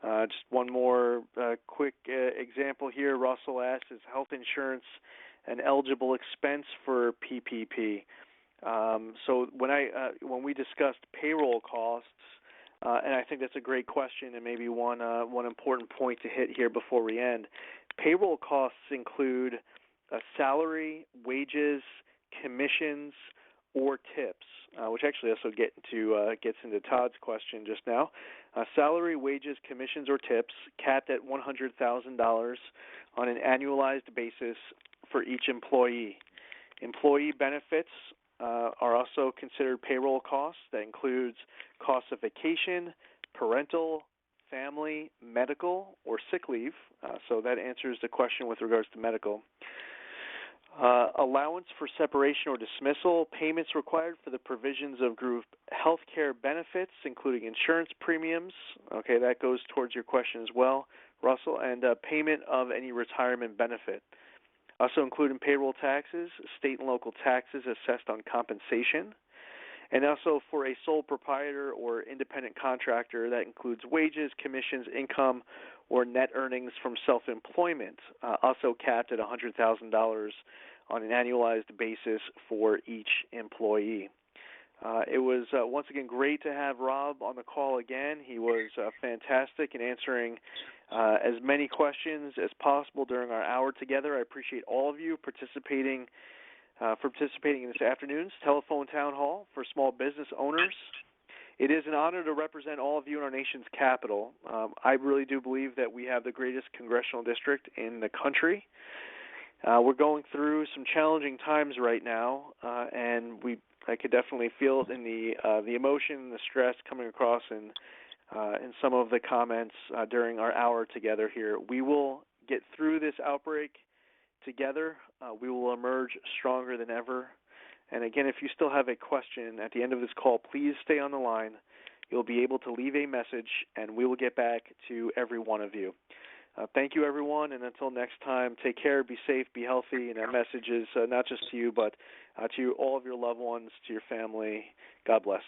Speaker 1: Just one more quick example here. Russell asks, is health insurance an eligible expense for PPP? So when we discussed payroll costs, and I think that's a great question and maybe one important point to hit here before we end. Payroll costs include salary, wages, commissions, or tips, which actually also gets into Todd's question just now. Salary, wages, commissions, or tips capped at $100,000 on an annualized basis for each employee. Employee benefits are also considered payroll costs. That includes costs of vacation, parental, family, medical, or sick leave. So that answers the question with regards to medical. Allowance for separation or dismissal, payments required for the provisions of group health care benefits, including insurance premiums. Okay, that goes towards your question as well, Russell, and payment of any retirement benefit. Also including payroll taxes, state and local taxes assessed on compensation, and also for a sole proprietor or independent contractor, that includes wages, commissions, income, or net earnings from self-employment, also capped at $100,000 on an annualized basis for each employee. It was once again great to have Rob on the call again. He was fantastic in answering as many questions as possible during our hour together. I appreciate all of you participating in this afternoon's telephone town hall for small business owners. It is an honor to represent all of you in our nation's capital. I really do believe that we have the greatest congressional district in the country. We're going through some challenging times right now, and I could definitely feel it in the emotion and the stress coming across in some of the comments during our hour together here. We will get through this outbreak together. We will emerge stronger than ever. And again, if you still have a question at the end of this call, please stay on the line. You'll be able to leave a message, and we will get back to every one of you. Thank you, everyone, and until next time, take care, be safe, be healthy, and that message is not just to you, but to all of your loved ones, to your family. God bless.